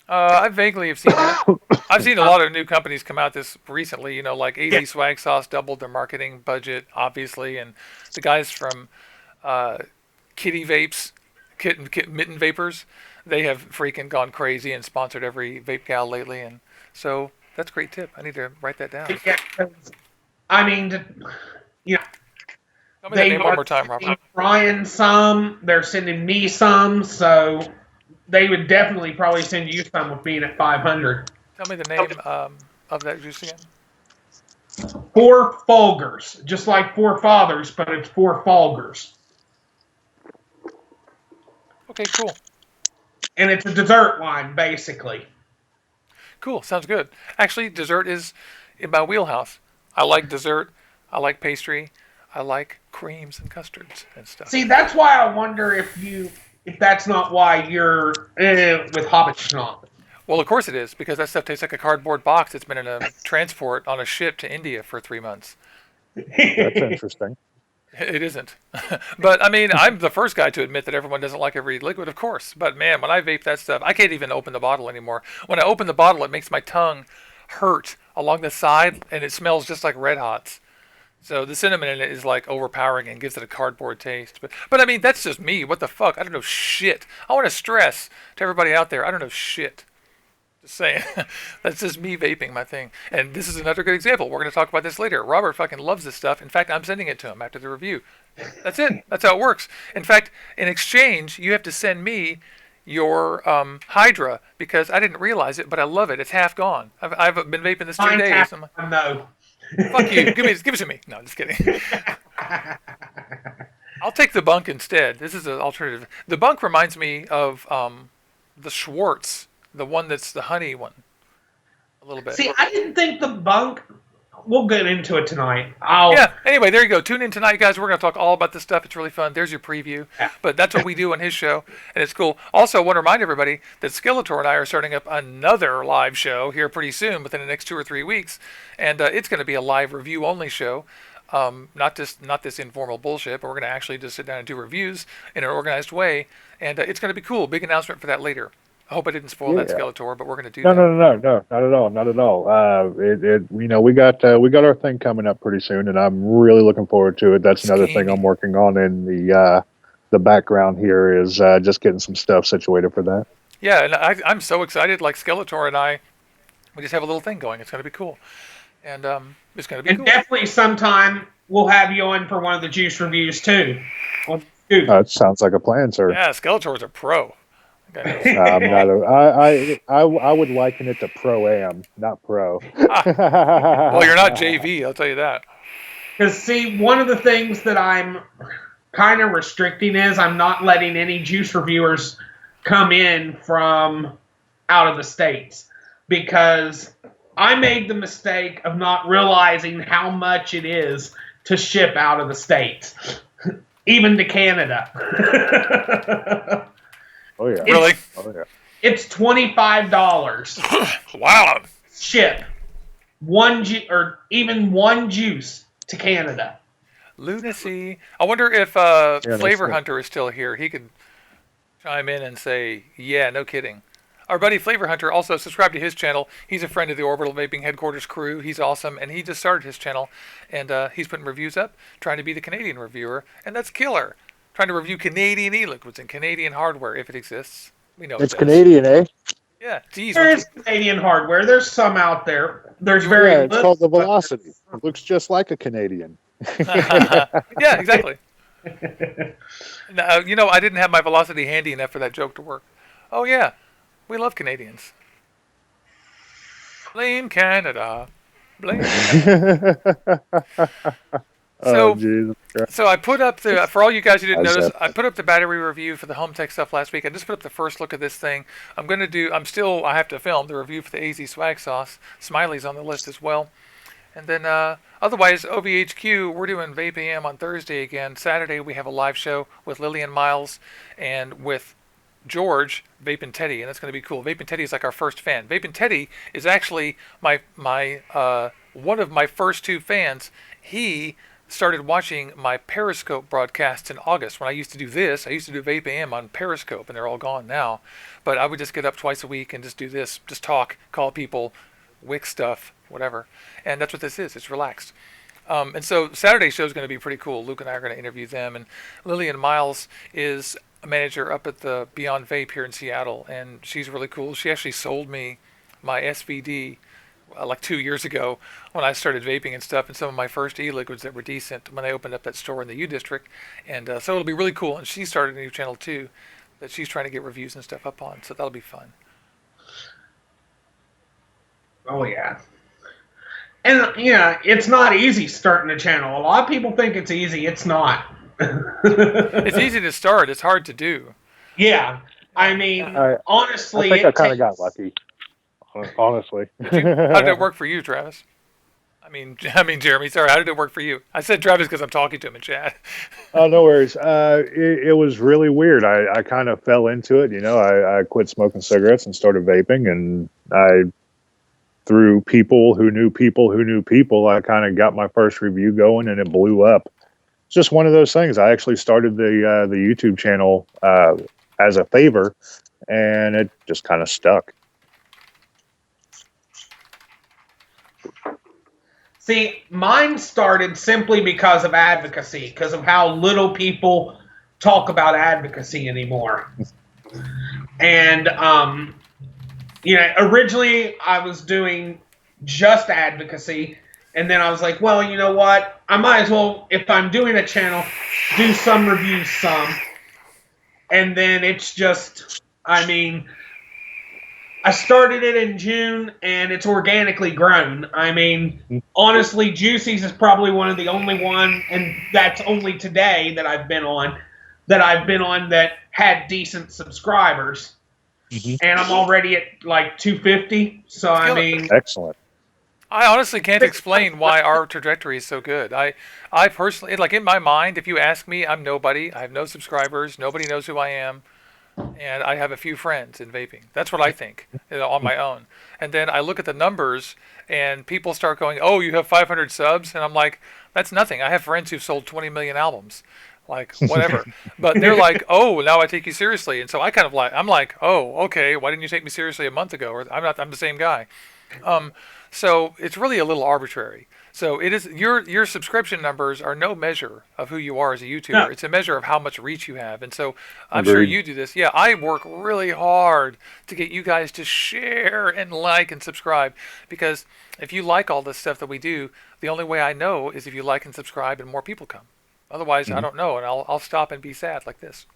I vaguely have seen it. I've seen a lot of new companies come out this recently, like AZ Swag Sauce doubled their marketing budget, obviously, and the guys from Kitty Vapes, Mitten Vapors, they have freaking gone crazy and sponsored every vape gal lately, and so that's a great tip. I need to write that down. Yeah, I mean, Tell me that name one more time, Robert. Brian some, they're sending me some, so they would definitely probably send you some with being at 500. Tell me the name of that juice again. Four Foggers, just like Four Fathers, but it's Four Foggers. Okay, cool. And it's a dessert wine, basically. Cool. Sounds good. Actually, dessert is in my wheelhouse. I like dessert. I like pastry. I like creams and custards and stuff. See, that's why I wonder if that's not why you're with Hobbitschnock. Well, of course it is, because that stuff tastes like a cardboard box that's been in a transport on a ship to India for 3 months. That's interesting. It isn't. But, I mean, I'm the first guy to admit that everyone doesn't like every liquid, of course. But, man, when I vape that stuff, I can't even open the bottle anymore. When I open the bottle, it makes my tongue hurt along the side, and it smells just like Red Hots. So the cinnamon in it is, like, overpowering and gives it a cardboard taste. But I mean, that's just me. What the fuck? I don't know shit. I want to stress to everybody out there, I don't know shit. Just saying. That's just me vaping my thing. And this is another good example. We're going to talk about this later. Robert fucking loves this stuff. In fact, I'm sending it to him after the review. That's it. That's how it works. In fact, in exchange, you have to send me your Hydra, because I didn't realize it, but I love it. It's half gone. I've been vaping this 2 days. No. Fuck you. Give it to me. No, just kidding. I'll take the bunk instead. This is an alternative. The bunk reminds me of the Schwartz, the one that's the honey one, a little bit. See, I didn't think the bunk. We'll get into it tonight. Yeah. Anyway, there you go. Tune in tonight, guys. We're going to talk all about this stuff. It's really fun. There's your preview. Yeah. But that's what we do on his show, and it's cool. Also, I want to remind everybody that Skeletor and I are starting up another live show here pretty soon, within the next 2 or 3 weeks, and it's going to be a live review-only show. Not this informal bullshit, but we're going to actually just sit down and do reviews in an organized way, and it's going to be cool. Big announcement for that later. I hope I didn't spoil that, Skeletor, but we're going to do that. No, not at all, not at all. We got our thing coming up pretty soon, and I'm really looking forward to it. That's another thing I'm working on in the background here, is just getting some stuff situated for that. Yeah, and I'm so excited. Like Skeletor and I, we just have a little thing going. It's going to be cool, and it's going to be cool. Definitely sometime we'll have you on for one of the juice reviews too. That sounds like a plan, sir. Yeah, Skeletor's a pro. I'm not I would liken it to Pro-Am, not pro. Well, you're not JV, I'll tell you that. Because, see, one of the things that I'm kind of restricting is I'm not letting any juice reviewers come in from out of the States. Because I made the mistake of not realizing how much it is to ship out of the States. Even to Canada. Oh yeah. Really? Oh yeah. It's $25. Wow. Ship even one juice to Canada. Lunacy. I wonder if Flavor Hunter is still here. He could chime in and say, yeah, no kidding. Our buddy Flavor Hunter also subscribed to his channel. He's a friend of the Orbital Vaping Headquarters crew. He's awesome, and he just started his channel, and he's putting reviews up, trying to be the Canadian reviewer, and that's killer. Trying to review Canadian e-liquids and Canadian hardware, if it exists. We know it's Canadian, eh? Yeah, geez. There is Canadian hardware. There's some out there. There's very it's called the Velocity. It looks just like a Canadian. Yeah, exactly. Now, I didn't have my Velocity handy enough for that joke to work. Oh, yeah. We love Canadians. Blame Canada. Blame Canada. So I put up for all you guys who didn't notice, I put up the battery review for the home tech stuff last week. I just put up the first look at this thing. I have to film the review for the AZ swag sauce. Smiley's on the list as well. And then otherwise, OVHQ, we're doing VapeAM on Thursday again. Saturday we have a live show with Lillian Miles and with George, Vaping Teddy, and that's going to be cool. Vaping Teddy is like our first fan. Vaping Teddy is actually my one of my first 2 fans. He started watching my Periscope broadcasts in August. When I used to do this, I used to do VapeAM on Periscope, and they're all gone now. But I would just get up twice a week and just do this, just talk, call people, wick stuff, whatever. And that's what this is. It's relaxed. And so Saturday's show is going to be pretty cool. Luke and I are going to interview them. And Lillian Miles is a manager up at the Beyond Vape here in Seattle, and she's really cool. She actually sold me my SVD like 2 years ago when I started vaping and stuff, and some of my first e-liquids that were decent when I opened up that store in the U District. And so it'll be really cool. And she started a new channel too that she's trying to get reviews and stuff up on. So that'll be fun. Oh, yeah. And, it's not easy starting a channel. A lot of people think it's easy. It's not. It's easy to start. It's hard to do. Yeah. I mean, honestly... I think I kind of got lucky. honestly. How did it work for you, Travis? I mean, Jeremy. Sorry, how did it work for you? I said Travis because I'm talking to him in chat. Oh, no worries. It was really weird. I kind of fell into it. I quit smoking cigarettes and started vaping, and through people who knew people who knew people, I kind of got my first review going, and it blew up. It's just one of those things. I actually started the YouTube channel as a favor, and it just kind of stuck. See, mine started simply because of advocacy, because of how little people talk about advocacy anymore. And, originally I was doing just advocacy, and then I was like, well, you know what? I might as well, if I'm doing a channel, do some reviews, some. And then it's just, I started it in June, and it's organically grown. Honestly, Juicy's is probably one of the only one, and that's only today that I've been on that had decent subscribers. Mm-hmm. And I'm already at like 250. So, excellent. I honestly can't explain why our trajectory is so good. I personally, like in my mind, if you ask me, I'm nobody. I have no subscribers. Nobody knows who I am. And I have a few friends in vaping. That's what I think, on my own. And then I look at the numbers, and people start going, oh, you have 500 subs? And I'm like, that's nothing. I have friends who've sold 20 million albums. Like, whatever. But they're like, oh, now I take you seriously. And so I'm like, oh, okay, why didn't you take me seriously a month ago? Or I'm the same guy. So it's really a little arbitrary. So it is your subscription numbers are no measure of who you are as a YouTuber. No. It's a measure of how much reach you have. And so I'm sure you do this. Yeah, I work really hard to get you guys to share and like and subscribe, because if you like all this stuff that we do, the only way I know is if you like and subscribe and more people come. Otherwise, I don't know, and I'll stop and be sad like this.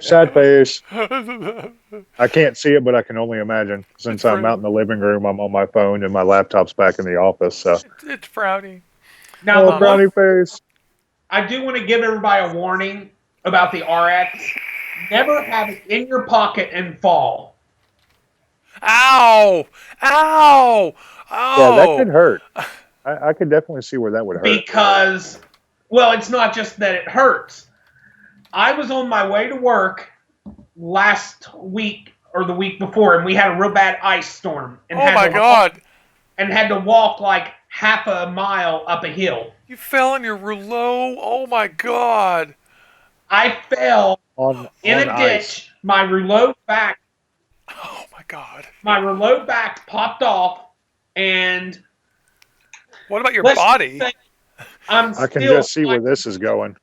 Sad face. I can't see it, but I can only imagine. Since I'm out in the living room, I'm on my phone, and my laptop's back in the office. So it's frowny. Now, brownie face. I do want to give everybody a warning about the RX. Never have it in your pocket and fall. Ow! Ow! Oh! Yeah, that could hurt. I could definitely see where that would hurt. Because, well, it's not just that it hurts. I was on my way to work last week or the week before, and we had a real bad ice storm. And and had to walk like half a mile up a hill. You fell on your rouleau? Oh, my God. I fell in a ditch. Ice. My rouleau back. Oh, my God. My rouleau back popped off, and... What about your body? I can just see where this is going.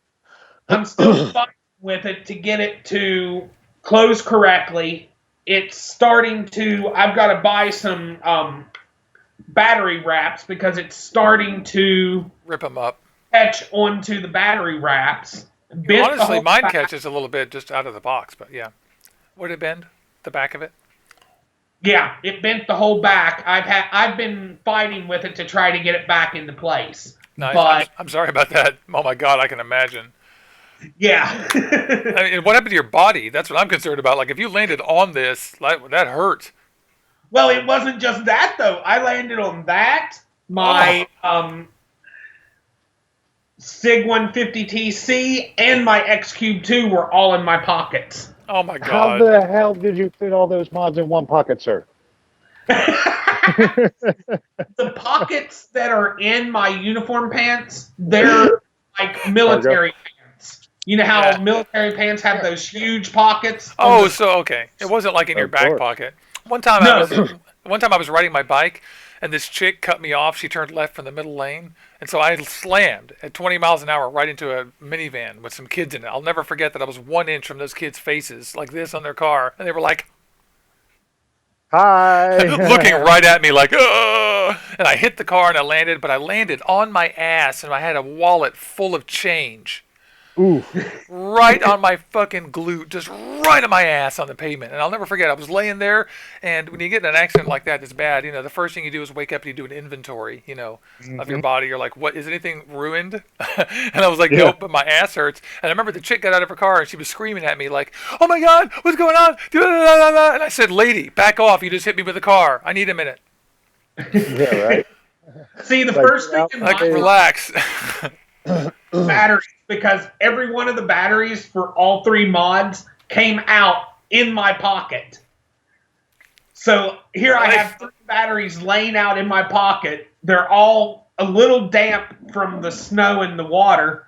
I'm still fighting with it to get it to close correctly. It's starting to... I've got to buy some battery wraps because it's starting to... Rip them up. Catch onto the battery wraps. Honestly, mine catches a little bit just out of the box, but yeah. Would it bend? The back of it? Yeah, it bent the whole back. I've been fighting with it to try to get it back into place. Nice. But I'm sorry about that. Oh my God, I can imagine. Yeah. I mean, what happened to your body? That's what I'm concerned about. Like, if you landed on this, that hurt. Well, it wasn't just that though. I landed on that. My Sig 150 TC and my X Cube 2 were all in my pockets. Oh my God. How the hell did you fit all those mods in one pocket, sir? The pockets that are in my uniform pants, they're like military pants. You know how military pants have those huge pockets? Oh, so okay. It wasn't like in your back pocket. One time I was riding my bike, and this chick cut me off. She turned left from the middle lane, and so I slammed at 20 miles an hour right into a minivan with some kids in it. I'll never forget that I was 1 inch from those kids' faces, like this on their car, and they were like, "Hi," looking right at me like, "Ugh!" And I hit the car and I landed, but I landed on my ass, and I had a wallet full of change. Ooh. Right on my fucking glute, just right on my ass on the pavement. And I'll never forget, I was laying there, and when you get in an accident like that that's bad, the first thing you do is wake up and you do an inventory, of your body. You're like, what, is anything ruined? And I was like, Yeah. nope, but my ass hurts. And I remember the chick got out of her car, and she was screaming at me like, oh my God, what's going on? And I said, lady, back off, you just hit me with a car. I need a minute. Yeah, right. See, the Like, first thing in Like, my relax. batteries, because every one of the batteries for all 3 mods came out in my pocket. So here I have 3 batteries laying out in my pocket. They're all a little damp from the snow and the water.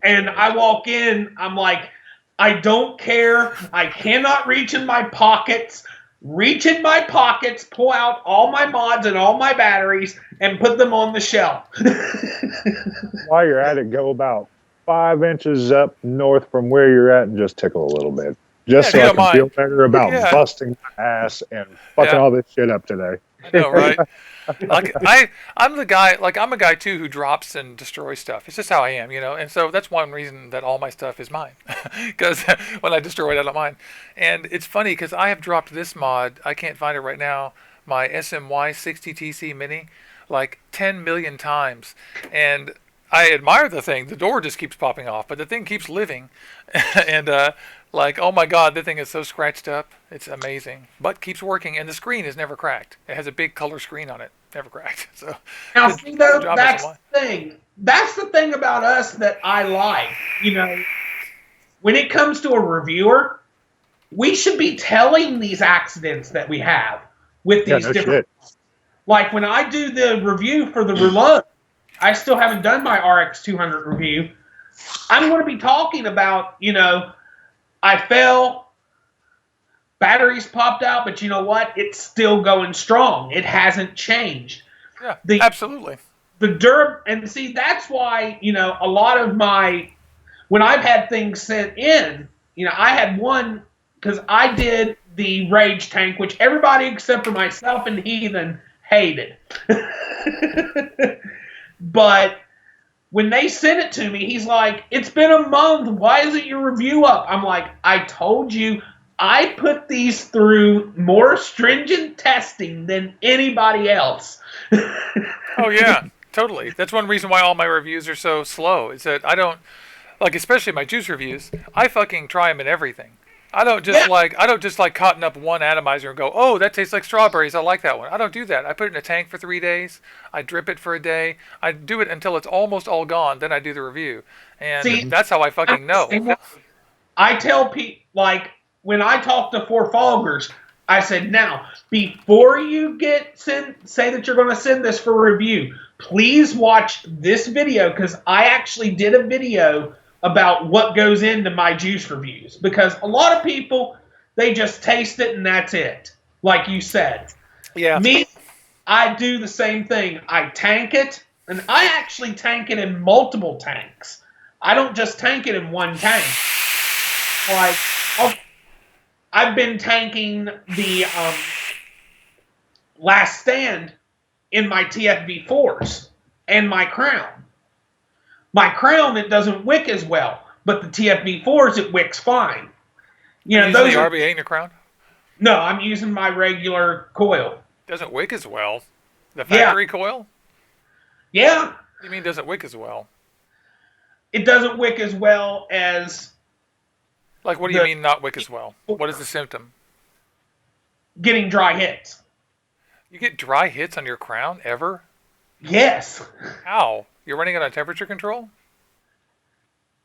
And I walk in, I'm like, I don't care. I cannot reach in my pockets. Reach in my pockets, pull out all my mods and all my batteries, and put them on the shelf. While you're at it, go about 5 inches up north from where you're at and just tickle a little bit. Just Yeah, so if I you can don't feel mind. better about Yeah. busting my ass and fucking Yeah. all this shit up today. I know, right? I'm the guy, I'm a guy too who drops and destroys stuff. It's just how I am, And so that's one reason that all my stuff is mine. Because when I destroy it, I don't mind. And it's funny because I have dropped this mod, I can't find it right now, my SMY 60 TC Mini, like 10 million times. And I admire the thing. The door just keeps popping off, but the thing keeps living. And, oh my God, the thing is so scratched up. It's amazing. But keeps working, and the screen is never cracked. It has a big color screen on it. Never cracked. So Now, good- see, though, good job, that's SMY. the thing. That's the thing about us that I like. When it comes to a reviewer, we should be telling these accidents that we have with Yeah, these no different. shit. Like when I do the review for the Roulette, I still haven't done my RX 200 review. I'm going to be talking about, I fell, batteries popped out, but you know what? It's still going strong. It hasn't changed. Yeah, The- absolutely. And see, that's why, a lot of when I've had things sent in, I had one, because I did the Rage Tank, which everybody except for myself and Heathen hated. But when they sent it to me, he's like, it's been a month. Why isn't your review up? I'm like, I told you, I put these through more stringent testing than anybody else. Oh yeah, totally. That's one reason why all my reviews are so slow. Is that I don't especially my juice reviews. I fucking try them in everything. I don't just cotton up one atomizer and go, oh, that tastes like strawberries. I like that one. I don't do that. I put it in a tank for 3 days. I drip it for a day. I do it until it's almost all gone. Then I do the review, and See, that's how I fucking know. I tell people, when I talk to Four Foggers, I said, now, before you say that you're going to send this for review, please watch this video, because I actually did a video about what goes into my juice reviews. Because a lot of people, they just taste it and that's it, like you said. Yeah. Me, I do the same thing. I tank it, and I actually tank it in multiple tanks. I don't just tank it in one tank. I've been tanking the Last Stand in my TFV4s and my Crown. My Crown, it doesn't wick as well, but the TFV4s, it wicks fine. Using those the are, RBA in your crown No, I'm using my regular coil. doesn't wick as well. The factory coil? Yeah, What do you mean doesn't wick as well? it doesn't wick as well as Like, what do you mean not wick as well? What is the symptom? getting dry hits. You get dry hits on your crown ever? Yes. How? You're running it on temperature control?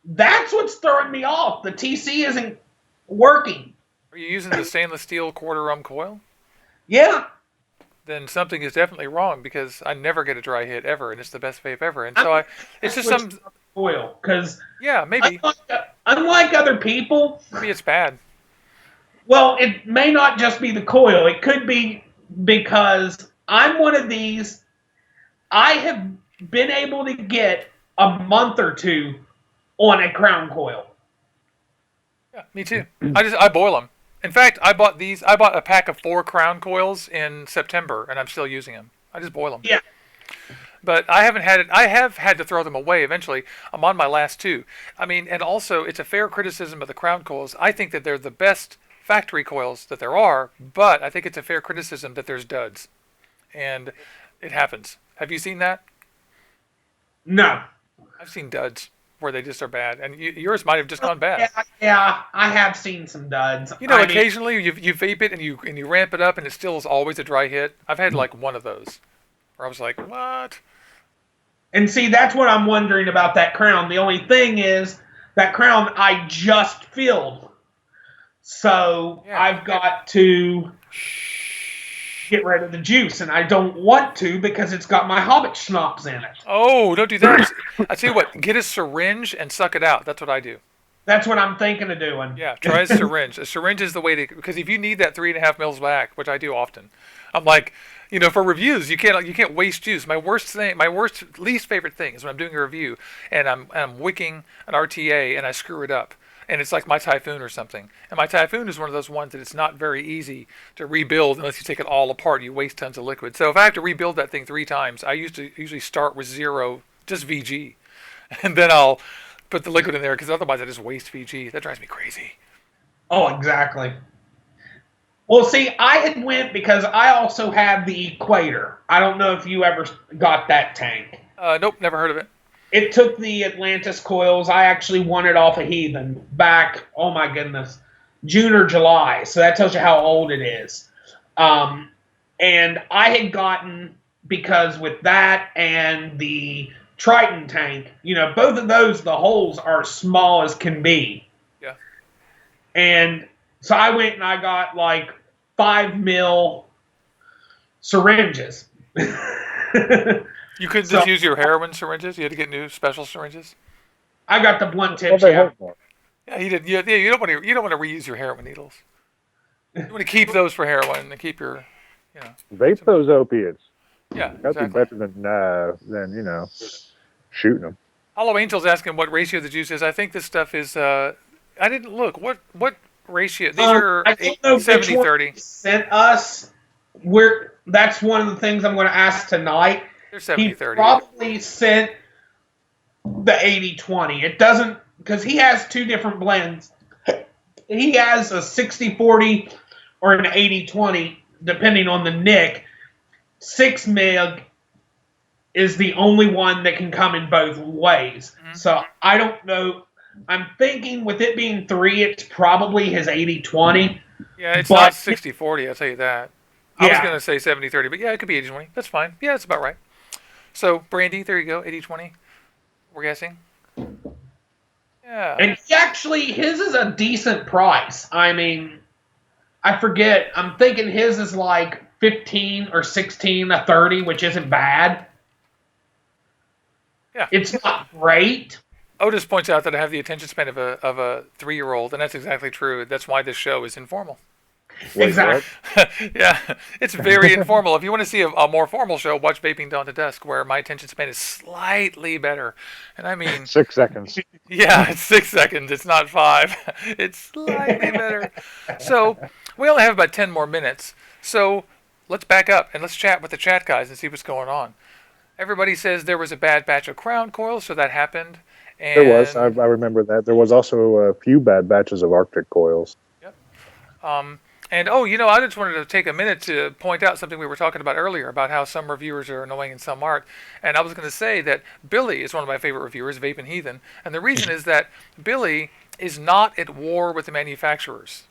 That's what's throwing me off. The TC isn't working. Are you using the stainless steel quarter coil? Yeah. Then something is definitely wrong, because I never get a dry hit ever, and it's the best vape ever. And so it's just some, coil, because yeah, maybe unlike other people, maybe it's bad. well, it may not just be the coil. It could be because I'm one of these. I have been able to get a month or two on a crown coil. Yeah, me too. I boil them. In fact, I bought a pack of 4 crown coils in September, and I'm still using them. I just boil them. Yeah. But I haven't had it. I have had to throw them away eventually. I'm on my last 2. I mean, and also it's a fair criticism of the crown coils. I think that they're the best factory coils that there are, but I think it's a fair criticism that there's duds, and it happens. Have you seen that? No. I've seen duds where they just are bad, and yours might have just gone bad. Yeah, I have seen some duds. You know, occasionally you vape it and you ramp it up, and it still is always a dry hit. I've had like one of those where I was like, what? And see, that's what I'm wondering about that crown. The only thing is that crown I just filled, so Yeah. I've got to get rid of the juice, and I don't want to because it's got my Hobbit schnapps in it. Oh, don't do that. I tell you what, get a syringe and suck it out. That's what I do. That's what I'm thinking of doing. Yeah, try a syringe. A syringe is the way to, because if you need that 3.5 mils back, which I do often, I'm like, you know, for reviews, you can't waste juice. My least favorite thing is when I'm doing a review and I'm wicking an RTA and I screw it up. And it's like my Typhoon or something. And my Typhoon is one of those ones that it's not very easy to rebuild unless you take it all apart. You waste tons of liquid. So if I have to rebuild that thing 3 times, I usually start with 0, just VG. And then I'll put the liquid in there because otherwise I just waste VG. That drives me crazy. Oh, exactly. Well, see, I had went because I also have the Equator. I don't know if you ever got that tank. Nope, never heard of it. It took the Atlantis coils. I actually won it off of Heathen back, oh my goodness, June or July. So that tells you how old it is. And I had gotten, because with that and the Triton tank, you know, both of those, the holes are small as can be. Yeah. And so I went and I got like 5 mil syringes. You couldn't just use your heroin syringes? You had to get new special syringes? I got the blunt tips, Well, they yeah. hurt more. Yeah, you did. Yeah, you don't want to reuse your heroin needles. You want to keep those for heroin and keep your, you know. Vape those opiates. Yeah, That'd exactly. be better than you know, shooting them. Hollow Angel's asking what ratio the juice is. I think this stuff is. I didn't look. What ratio? These are I don't know 70 which 30. one sent us. That's one of the things I'm going to ask tonight. They're 70 He 30. probably sent the 80-20. It doesn't, because he has 2 different blends. He has a 60-40 or an 80-20, depending on the nick. 6 meg is the only one that can come in both ways. Mm-hmm. So I don't know. I'm thinking with it being 3, it's probably his 80-20. Yeah, it's but- not 60 40. I'll tell you that. I was Yeah. going to say 70 30, but yeah, it could be 80 20. That's fine. Yeah, that's about right. So, Brandy, there you go. 80 20. We're guessing. Yeah. And he actually, his is a decent price. I mean, I forget. I'm thinking his is like 15 or 16 a 30, which isn't bad. Yeah. It's not great. Otis points out that I have the attention span of a 3-year-old, and that's exactly true. That's why this show is informal. Wait, Exactly. Yeah, it's very informal. If you want to see a more formal show, watch Vaping Dawn to Dusk, where my attention span is slightly better. And I mean, 6 seconds. yeah, it's 6 seconds. It's not 5. It's slightly better. So we only have about 10 more minutes. So let's back up and let's chat with the chat guys and see what's going on. Everybody says there was a bad batch of crown coils, so that happened. And There was. I remember that. There was also a few bad batches of Arctic coils. And oh, you know, I just wanted to take a minute to point out something we were talking about earlier about how some reviewers are annoying and some aren't. And I was going to say that Billy is one of my favorite reviewers, Vape and Heathen. And the reason is that Billy is not at war with the manufacturers.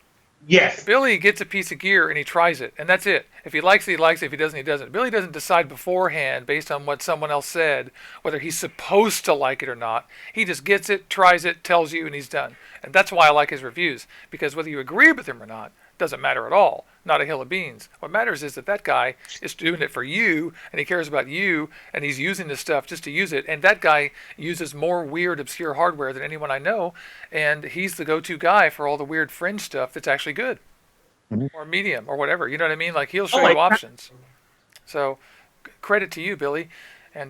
Yes. Billy gets a piece of gear and he tries it, and that's it. If he likes it, he likes it. If he doesn't, he doesn't. Billy doesn't decide beforehand based on what someone else said whether he's supposed to like it or not. He just gets it, tries it, tells you, and he's done. And that's why I like his reviews, because whether you agree with him or not doesn't matter at all. Not a hill of beans. What matters is that guy is doing it for you, and he cares about you, and he's using this stuff just to use it. And that guy uses more weird, obscure hardware than anyone I know, and he's the go-to guy for all the weird fringe stuff that's actually good, or medium, or whatever. You know what I mean? Like, he'll show you options. So, credit to you, Billy. And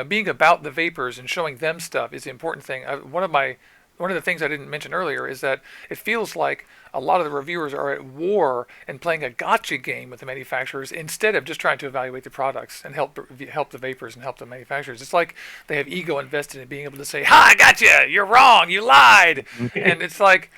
being about the vapors and showing them stuff is the important thing. One of my one of the things I didn't mention earlier is that it feels like a lot of the reviewers are at war and playing a gotcha game with the manufacturers instead of just trying to evaluate the products and help the vapors and help the manufacturers. It's like they have ego invested in being able to say, "Ha, I got you. You're wrong. You lied." And it's like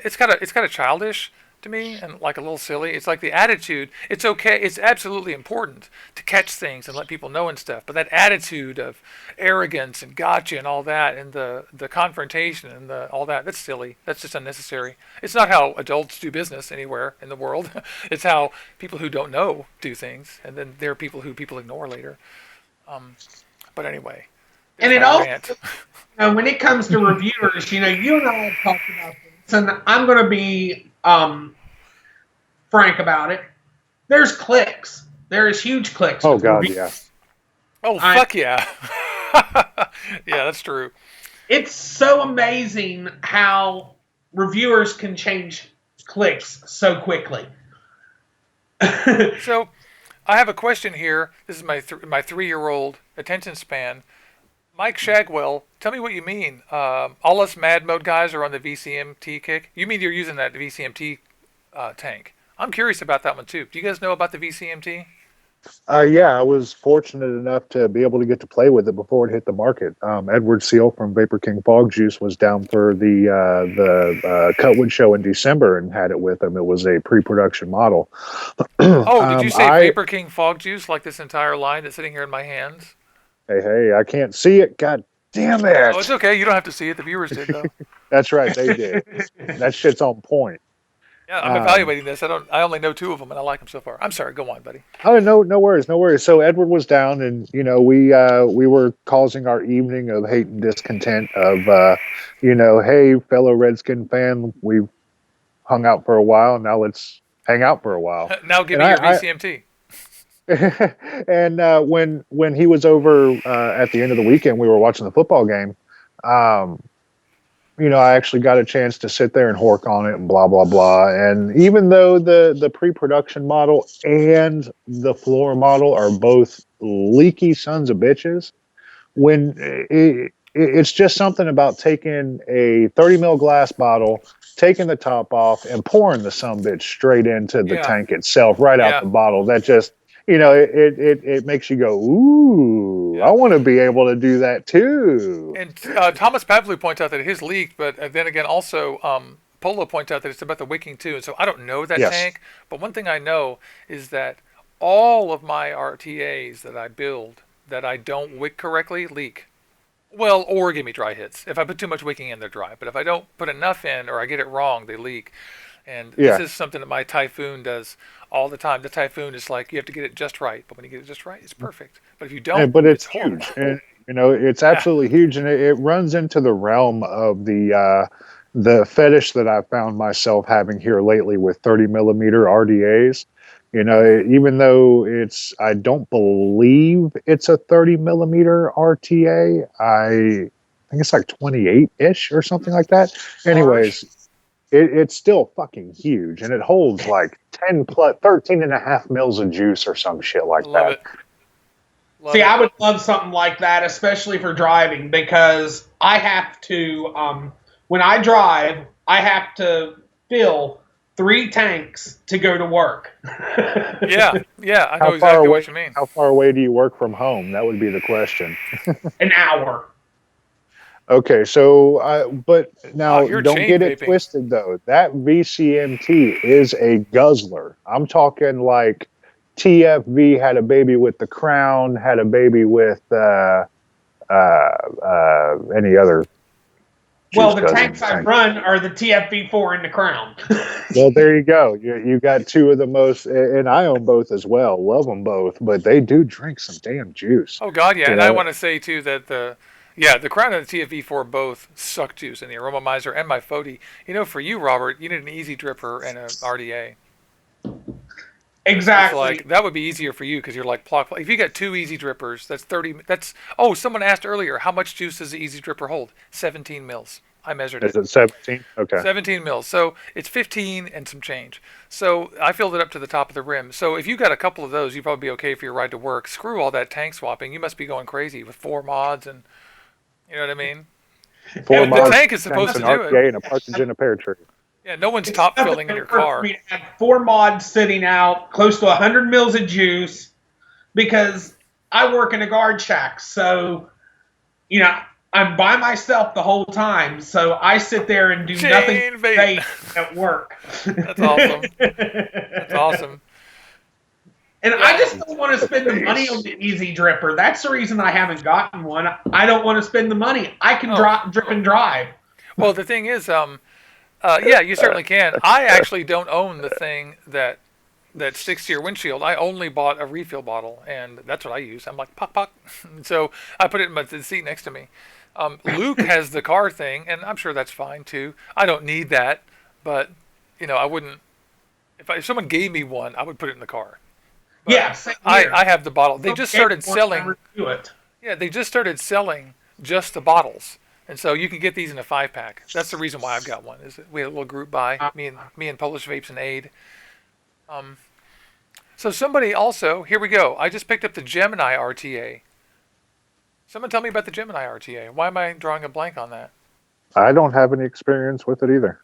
it's kind of childish to me and like a little silly. It's like the attitude. It's okay. It's absolutely important to catch things and let people know and stuff. But that attitude of arrogance and gotcha and all that and the confrontation and all that, that's silly. That's just unnecessary. It's not how adults do business anywhere in the world. It's how people who don't know do things. And then there are people who people ignore later. But anyway. And it also, when it comes to reviewers, you and I have talked about this, and I'm going to be frank about it. There's cliques. There's huge cliques. Oh God, yeah. Oh fuck yeah. Yeah, that's true. It's so amazing how reviewers can change cliques so quickly. So, I have a question here. This is my 3-year-old attention span. Mike Shagwell, tell me what you mean. All us mad mode guys are on the VCMT kick. You mean you're using that VCMT tank? I'm curious about that one too. Do you guys know about the VCMT? Yeah, I was fortunate enough to be able to get to play with it before it hit the market. Edward Seal from Vapor King Fog Juice was down for the Cutwood show in December and had it with him. It was a pre-production model. Oh, did you say Vapor King Fog Juice, like this entire line that's sitting here in my hands? Hey, I can't see it. God damn it. Oh, it's okay. You don't have to see it. The viewers did, though. That's right. They did. That shit's on point. Yeah, I'm evaluating this. I only know 2 of them, and I like them so far. I'm sorry. Go on, buddy. Oh, no worries. So Edward was down, and we were causing our evening of hate and discontent of, hey, fellow Redskin fan, we've hung out for a while. Now let's hang out for a while. Now give me your VCMT. And when he was over at the end of the weekend, we were watching the football game. I actually got a chance to sit there and hork on it and blah blah blah. And even though the pre-production model and the floor model are both leaky sons of bitches, when it's just something about taking a 30 ml glass bottle, taking the top off, and pouring the sumbitch straight into the tank itself, right out the bottle. That just it makes you go, ooh, I want to be able to do that too. And Thomas Pavlou points out that his leaked, but then again, also Polo points out that it's about the wicking too. And so I don't know that tank, but one thing I know is that all of my RTAs that I build that I don't wick correctly leak. Well, or give me dry hits. If I put too much wicking in, they're dry. But if I don't put enough in or I get it wrong, they leak. And this is something that my Typhoon does all the time. The Typhoon is like, you have to get it just right. But when you get it just right, it's perfect. But if you don't, but it's huge. And, it's absolutely huge. And it runs into the realm of the fetish that I've found myself having here lately with 30 millimeter RDAs. Even though I don't believe it's a 30 millimeter RTA. I think it's like 28-ish or something like that. Anyways, it's still fucking huge, and it holds like 13 and a half mils of juice or some shit like that. See, I would love something like that, especially for driving, because I have to, when I drive, I have to fill 3 tanks to go to work. Yeah, I know exactly what you mean. How far away do you work from home? That would be the question. An hour. Okay, so, but now don't get it vaping twisted, though. That VCMT is a guzzler. I'm talking like TFV had a baby with the Crown, had a baby with any other. Well, the tanks I run are the TFV4 and the Crown. Well, there you go. You got 2 of the most, and I own both as well. Love them both, but they do drink some damn juice. Oh God, yeah. And I want to say too that the Crown and the TFV4 both suck juice, and the Aroma Miser and my Fody. For you, Robert, you need an easy dripper and an RDA. Exactly. That would be easier for you because you're like plug. If you got 2 easy drippers, that's 30. Someone asked earlier, how much juice does the easy dripper hold? 17 mils. I measured it. Is it 17? Okay. 17 mils. So it's 15 and some change. So I filled it up to the top of the rim. So if you got a couple of those, you'd probably be okay for your ride to work. Screw all that tank swapping. You must be going crazy with 4 mods and, you know what I mean? Four The mods, tank is supposed tanks, to an do it. RPA, and a partridge in a pear tree. Yeah, no one's It's top nothing filling in your worse for car. me to have 4 mods sitting out, close to 100 mils of juice, because I work in a guard shack. So, you know, I'm by myself the whole time. So I sit there and do nothing Chain but vape. vape at work. That's awesome. That's awesome. And Yeah. I just don't want to spend the money on the easy dripper. That's the reason I haven't gotten one. I don't want to spend the money. I can drip and drive. Well, the thing is, yeah, you certainly can. I actually don't own the thing that sticks to your windshield. I only bought a refill bottle, and that's what I use. I'm like, pock, pock. So I put it in the seat next to me. Luke has the car thing, and I'm sure that's fine too. I don't need that, but you know, I wouldn't. If someone gave me one, I would put it in the car. But Yeah, same here. I have the bottle. They just started selling. It. Yeah, they just started selling just the bottles, and so you can get these in a 5-pack. That's the reason why I've got one. Is we had a little group buy, me and Polish Vapes and Aid. So somebody also, here we go. I just picked up the Gemini RTA. Someone tell me about the Gemini RTA. Why am I drawing a blank on that? I don't have any experience with it either.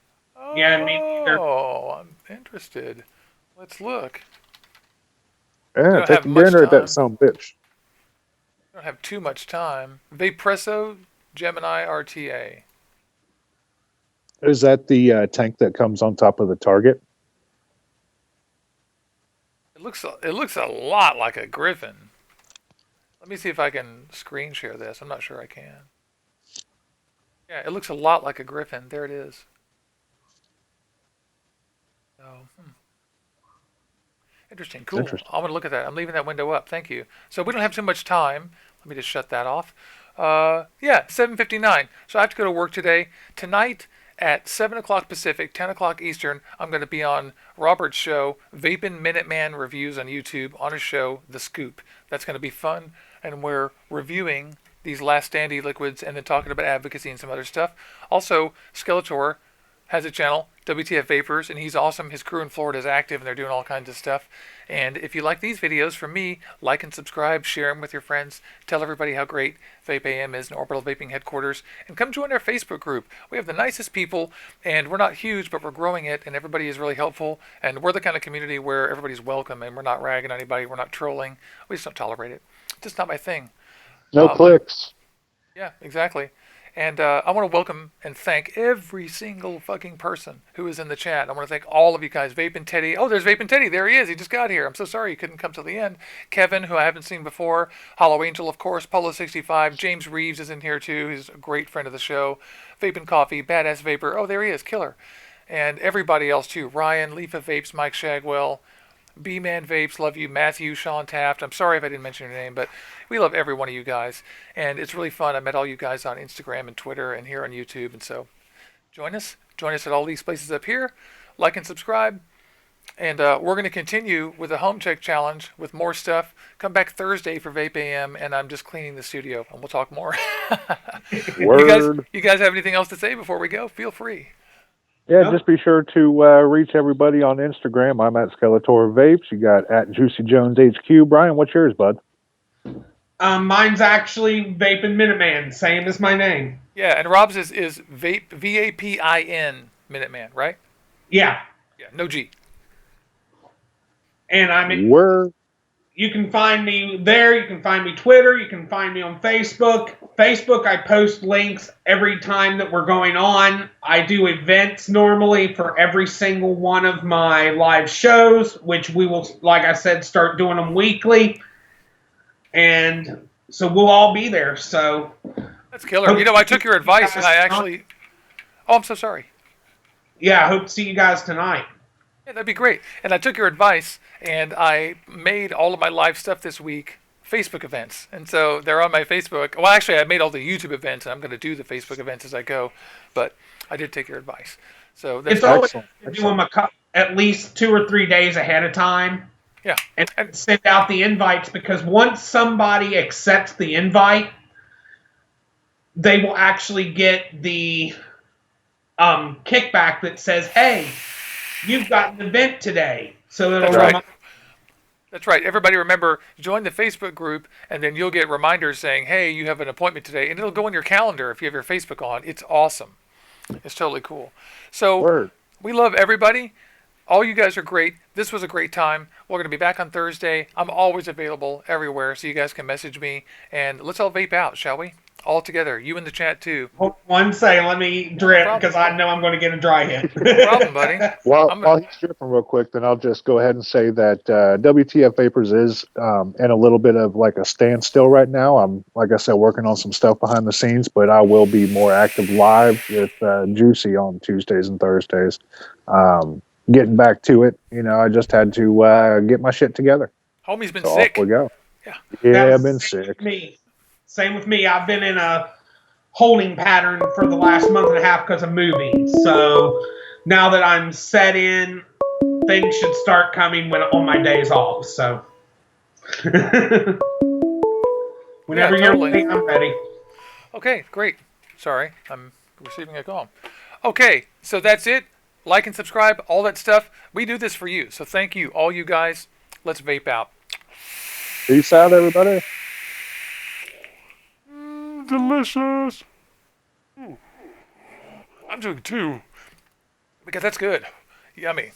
Yeah, me neither. Oh, I'm interested. Let's look. Yeah, don't take have a much gander at time. that son of a bitch. I don't have too much time. Vapresso Gemini RTA. Is that the tank that comes on top of the target? It looks a lot like a Griffin. Let me see if I can screen share this. I'm not sure I can. Yeah, it looks a lot like a Griffin. There it is. Oh, interesting. Cool. Interesting. I'm going to look at that. I'm leaving that window up. Thank you. So we don't have too much time. Let me just shut that off. Yeah, 7:59. So I have to go to work today. Tonight at 7 o'clock Pacific, 10 o'clock Eastern, I'm going to be on Robert's show, Vaping Minuteman Reviews on YouTube, on his show, The Scoop. That's going to be fun. And we're reviewing these last stand e-liquids and then talking about advocacy and some other stuff. Also, Skeletor has a channel, WTF Vapors, and he's awesome. His crew in Florida is active, and they're doing all kinds of stuff. And if you like these videos from me, like and subscribe, share them with your friends, tell everybody how great VapeAM is in Orbital Vaping Headquarters, and come join our Facebook group. We have the nicest people, and we're not huge, but we're growing it, and everybody is really helpful, and we're the kind of community where everybody's welcome, and we're not ragging on anybody, we're not trolling. We just don't tolerate it. It's just not my thing. No clicks. Yeah, exactly. And I want to welcome and thank every single fucking person who is in the chat. I want to thank all of you guys. Vape and Teddy. Oh, there's Vape and Teddy. There he is. He just got here. I'm so sorry he couldn't come till the end. Kevin, who I haven't seen before. Hollow Angel, of course. Polo65. James Reeves is in here too. He's a great friend of the show. Vape and Coffee. Badass Vapor. Oh, there he is. Killer. And everybody else too. Ryan, Leafa Vapes, Mike Shagwell. B-Man Vapes, love you. Matthew, Sean Taft. I'm sorry if I didn't mention your name, but we love every one of you guys. And it's really fun. I met all you guys on Instagram and Twitter and here on YouTube. And so join us. Join us at all these places up here. Like and subscribe. And we're going to continue with the Home Check Challenge with more stuff. Come back Thursday for VapeAM, and I'm just cleaning the studio, and we'll talk more. Word. You guys have anything else to say before we go? Feel free. Yeah, Yep. just be sure to reach everybody on Instagram. I'm at Skeletor Vapes. You got at Juicy Jones HQ. Brian, what's yours, bud? Mine's actually Vaping Minuteman, same as my name. Yeah, and Rob's is Vape, VAPIN Minuteman, right? Yeah. Yeah, no G. And Word. you can find me there. You can find me Twitter. You can find me on Facebook. Facebook, I post links every time that we're going on. I do events normally for every single one of my live shows, which we will, like I said, start doing them weekly. And so we'll all be there. So That's killer. You know, I took your advice, and I actually... Oh, I'm so sorry. yeah, I hope to see you guys tonight. Yeah, that'd be great. And I took your advice, and I made all of my live stuff this week Facebook events. And so they're on my Facebook. Well, actually, I made all the YouTube events, and I'm going to do the Facebook events as I go. But I did take your advice. So that's It's always Excellent. do them at least 2 or 3 days ahead of time. Yeah. And send out the invites, because once somebody accepts the invite, they will actually get the kickback that says, hey, you've got an event today. So it'll That's right. That's right. Everybody remember, join the Facebook group, and then you'll get reminders saying, hey, you have an appointment today. And it'll go in your calendar if you have your Facebook on. It's awesome. It's totally cool. So Word. we love everybody. All you guys are great. This was a great time. We're going to be back on Thursday. I'm always available everywhere, so you guys can message me. And let's all vape out, shall we? All together. You in the chat, too. One second, let me drip problem. because I know I'm going to get a dry hit. No problem, buddy. Well, I'm while he's dripping real quick, then I'll just go ahead and say that WTF Vapors is in a little bit of like a standstill right now. I'm, like I said, working on some stuff behind the scenes, but I will be more active live with Juicy on Tuesdays and Thursdays. Getting back to it, I just had to get my shit together. Homie's been So sick. off we go. Yeah. Yeah, I've That's been same sick. with me. Same with me. I've been in a holding pattern for the last month and a half because of moving. So now that I'm set in, things should start coming on my days off. So whenever you're totally. ready, I'm ready. Okay, great. Sorry, I'm receiving a call. Okay, so that's it. Like and subscribe, all that stuff. We do this for you. So thank you, all you guys. Let's vape out. Peace out, everybody. Delicious. I'm doing two. Because that's good. Yummy.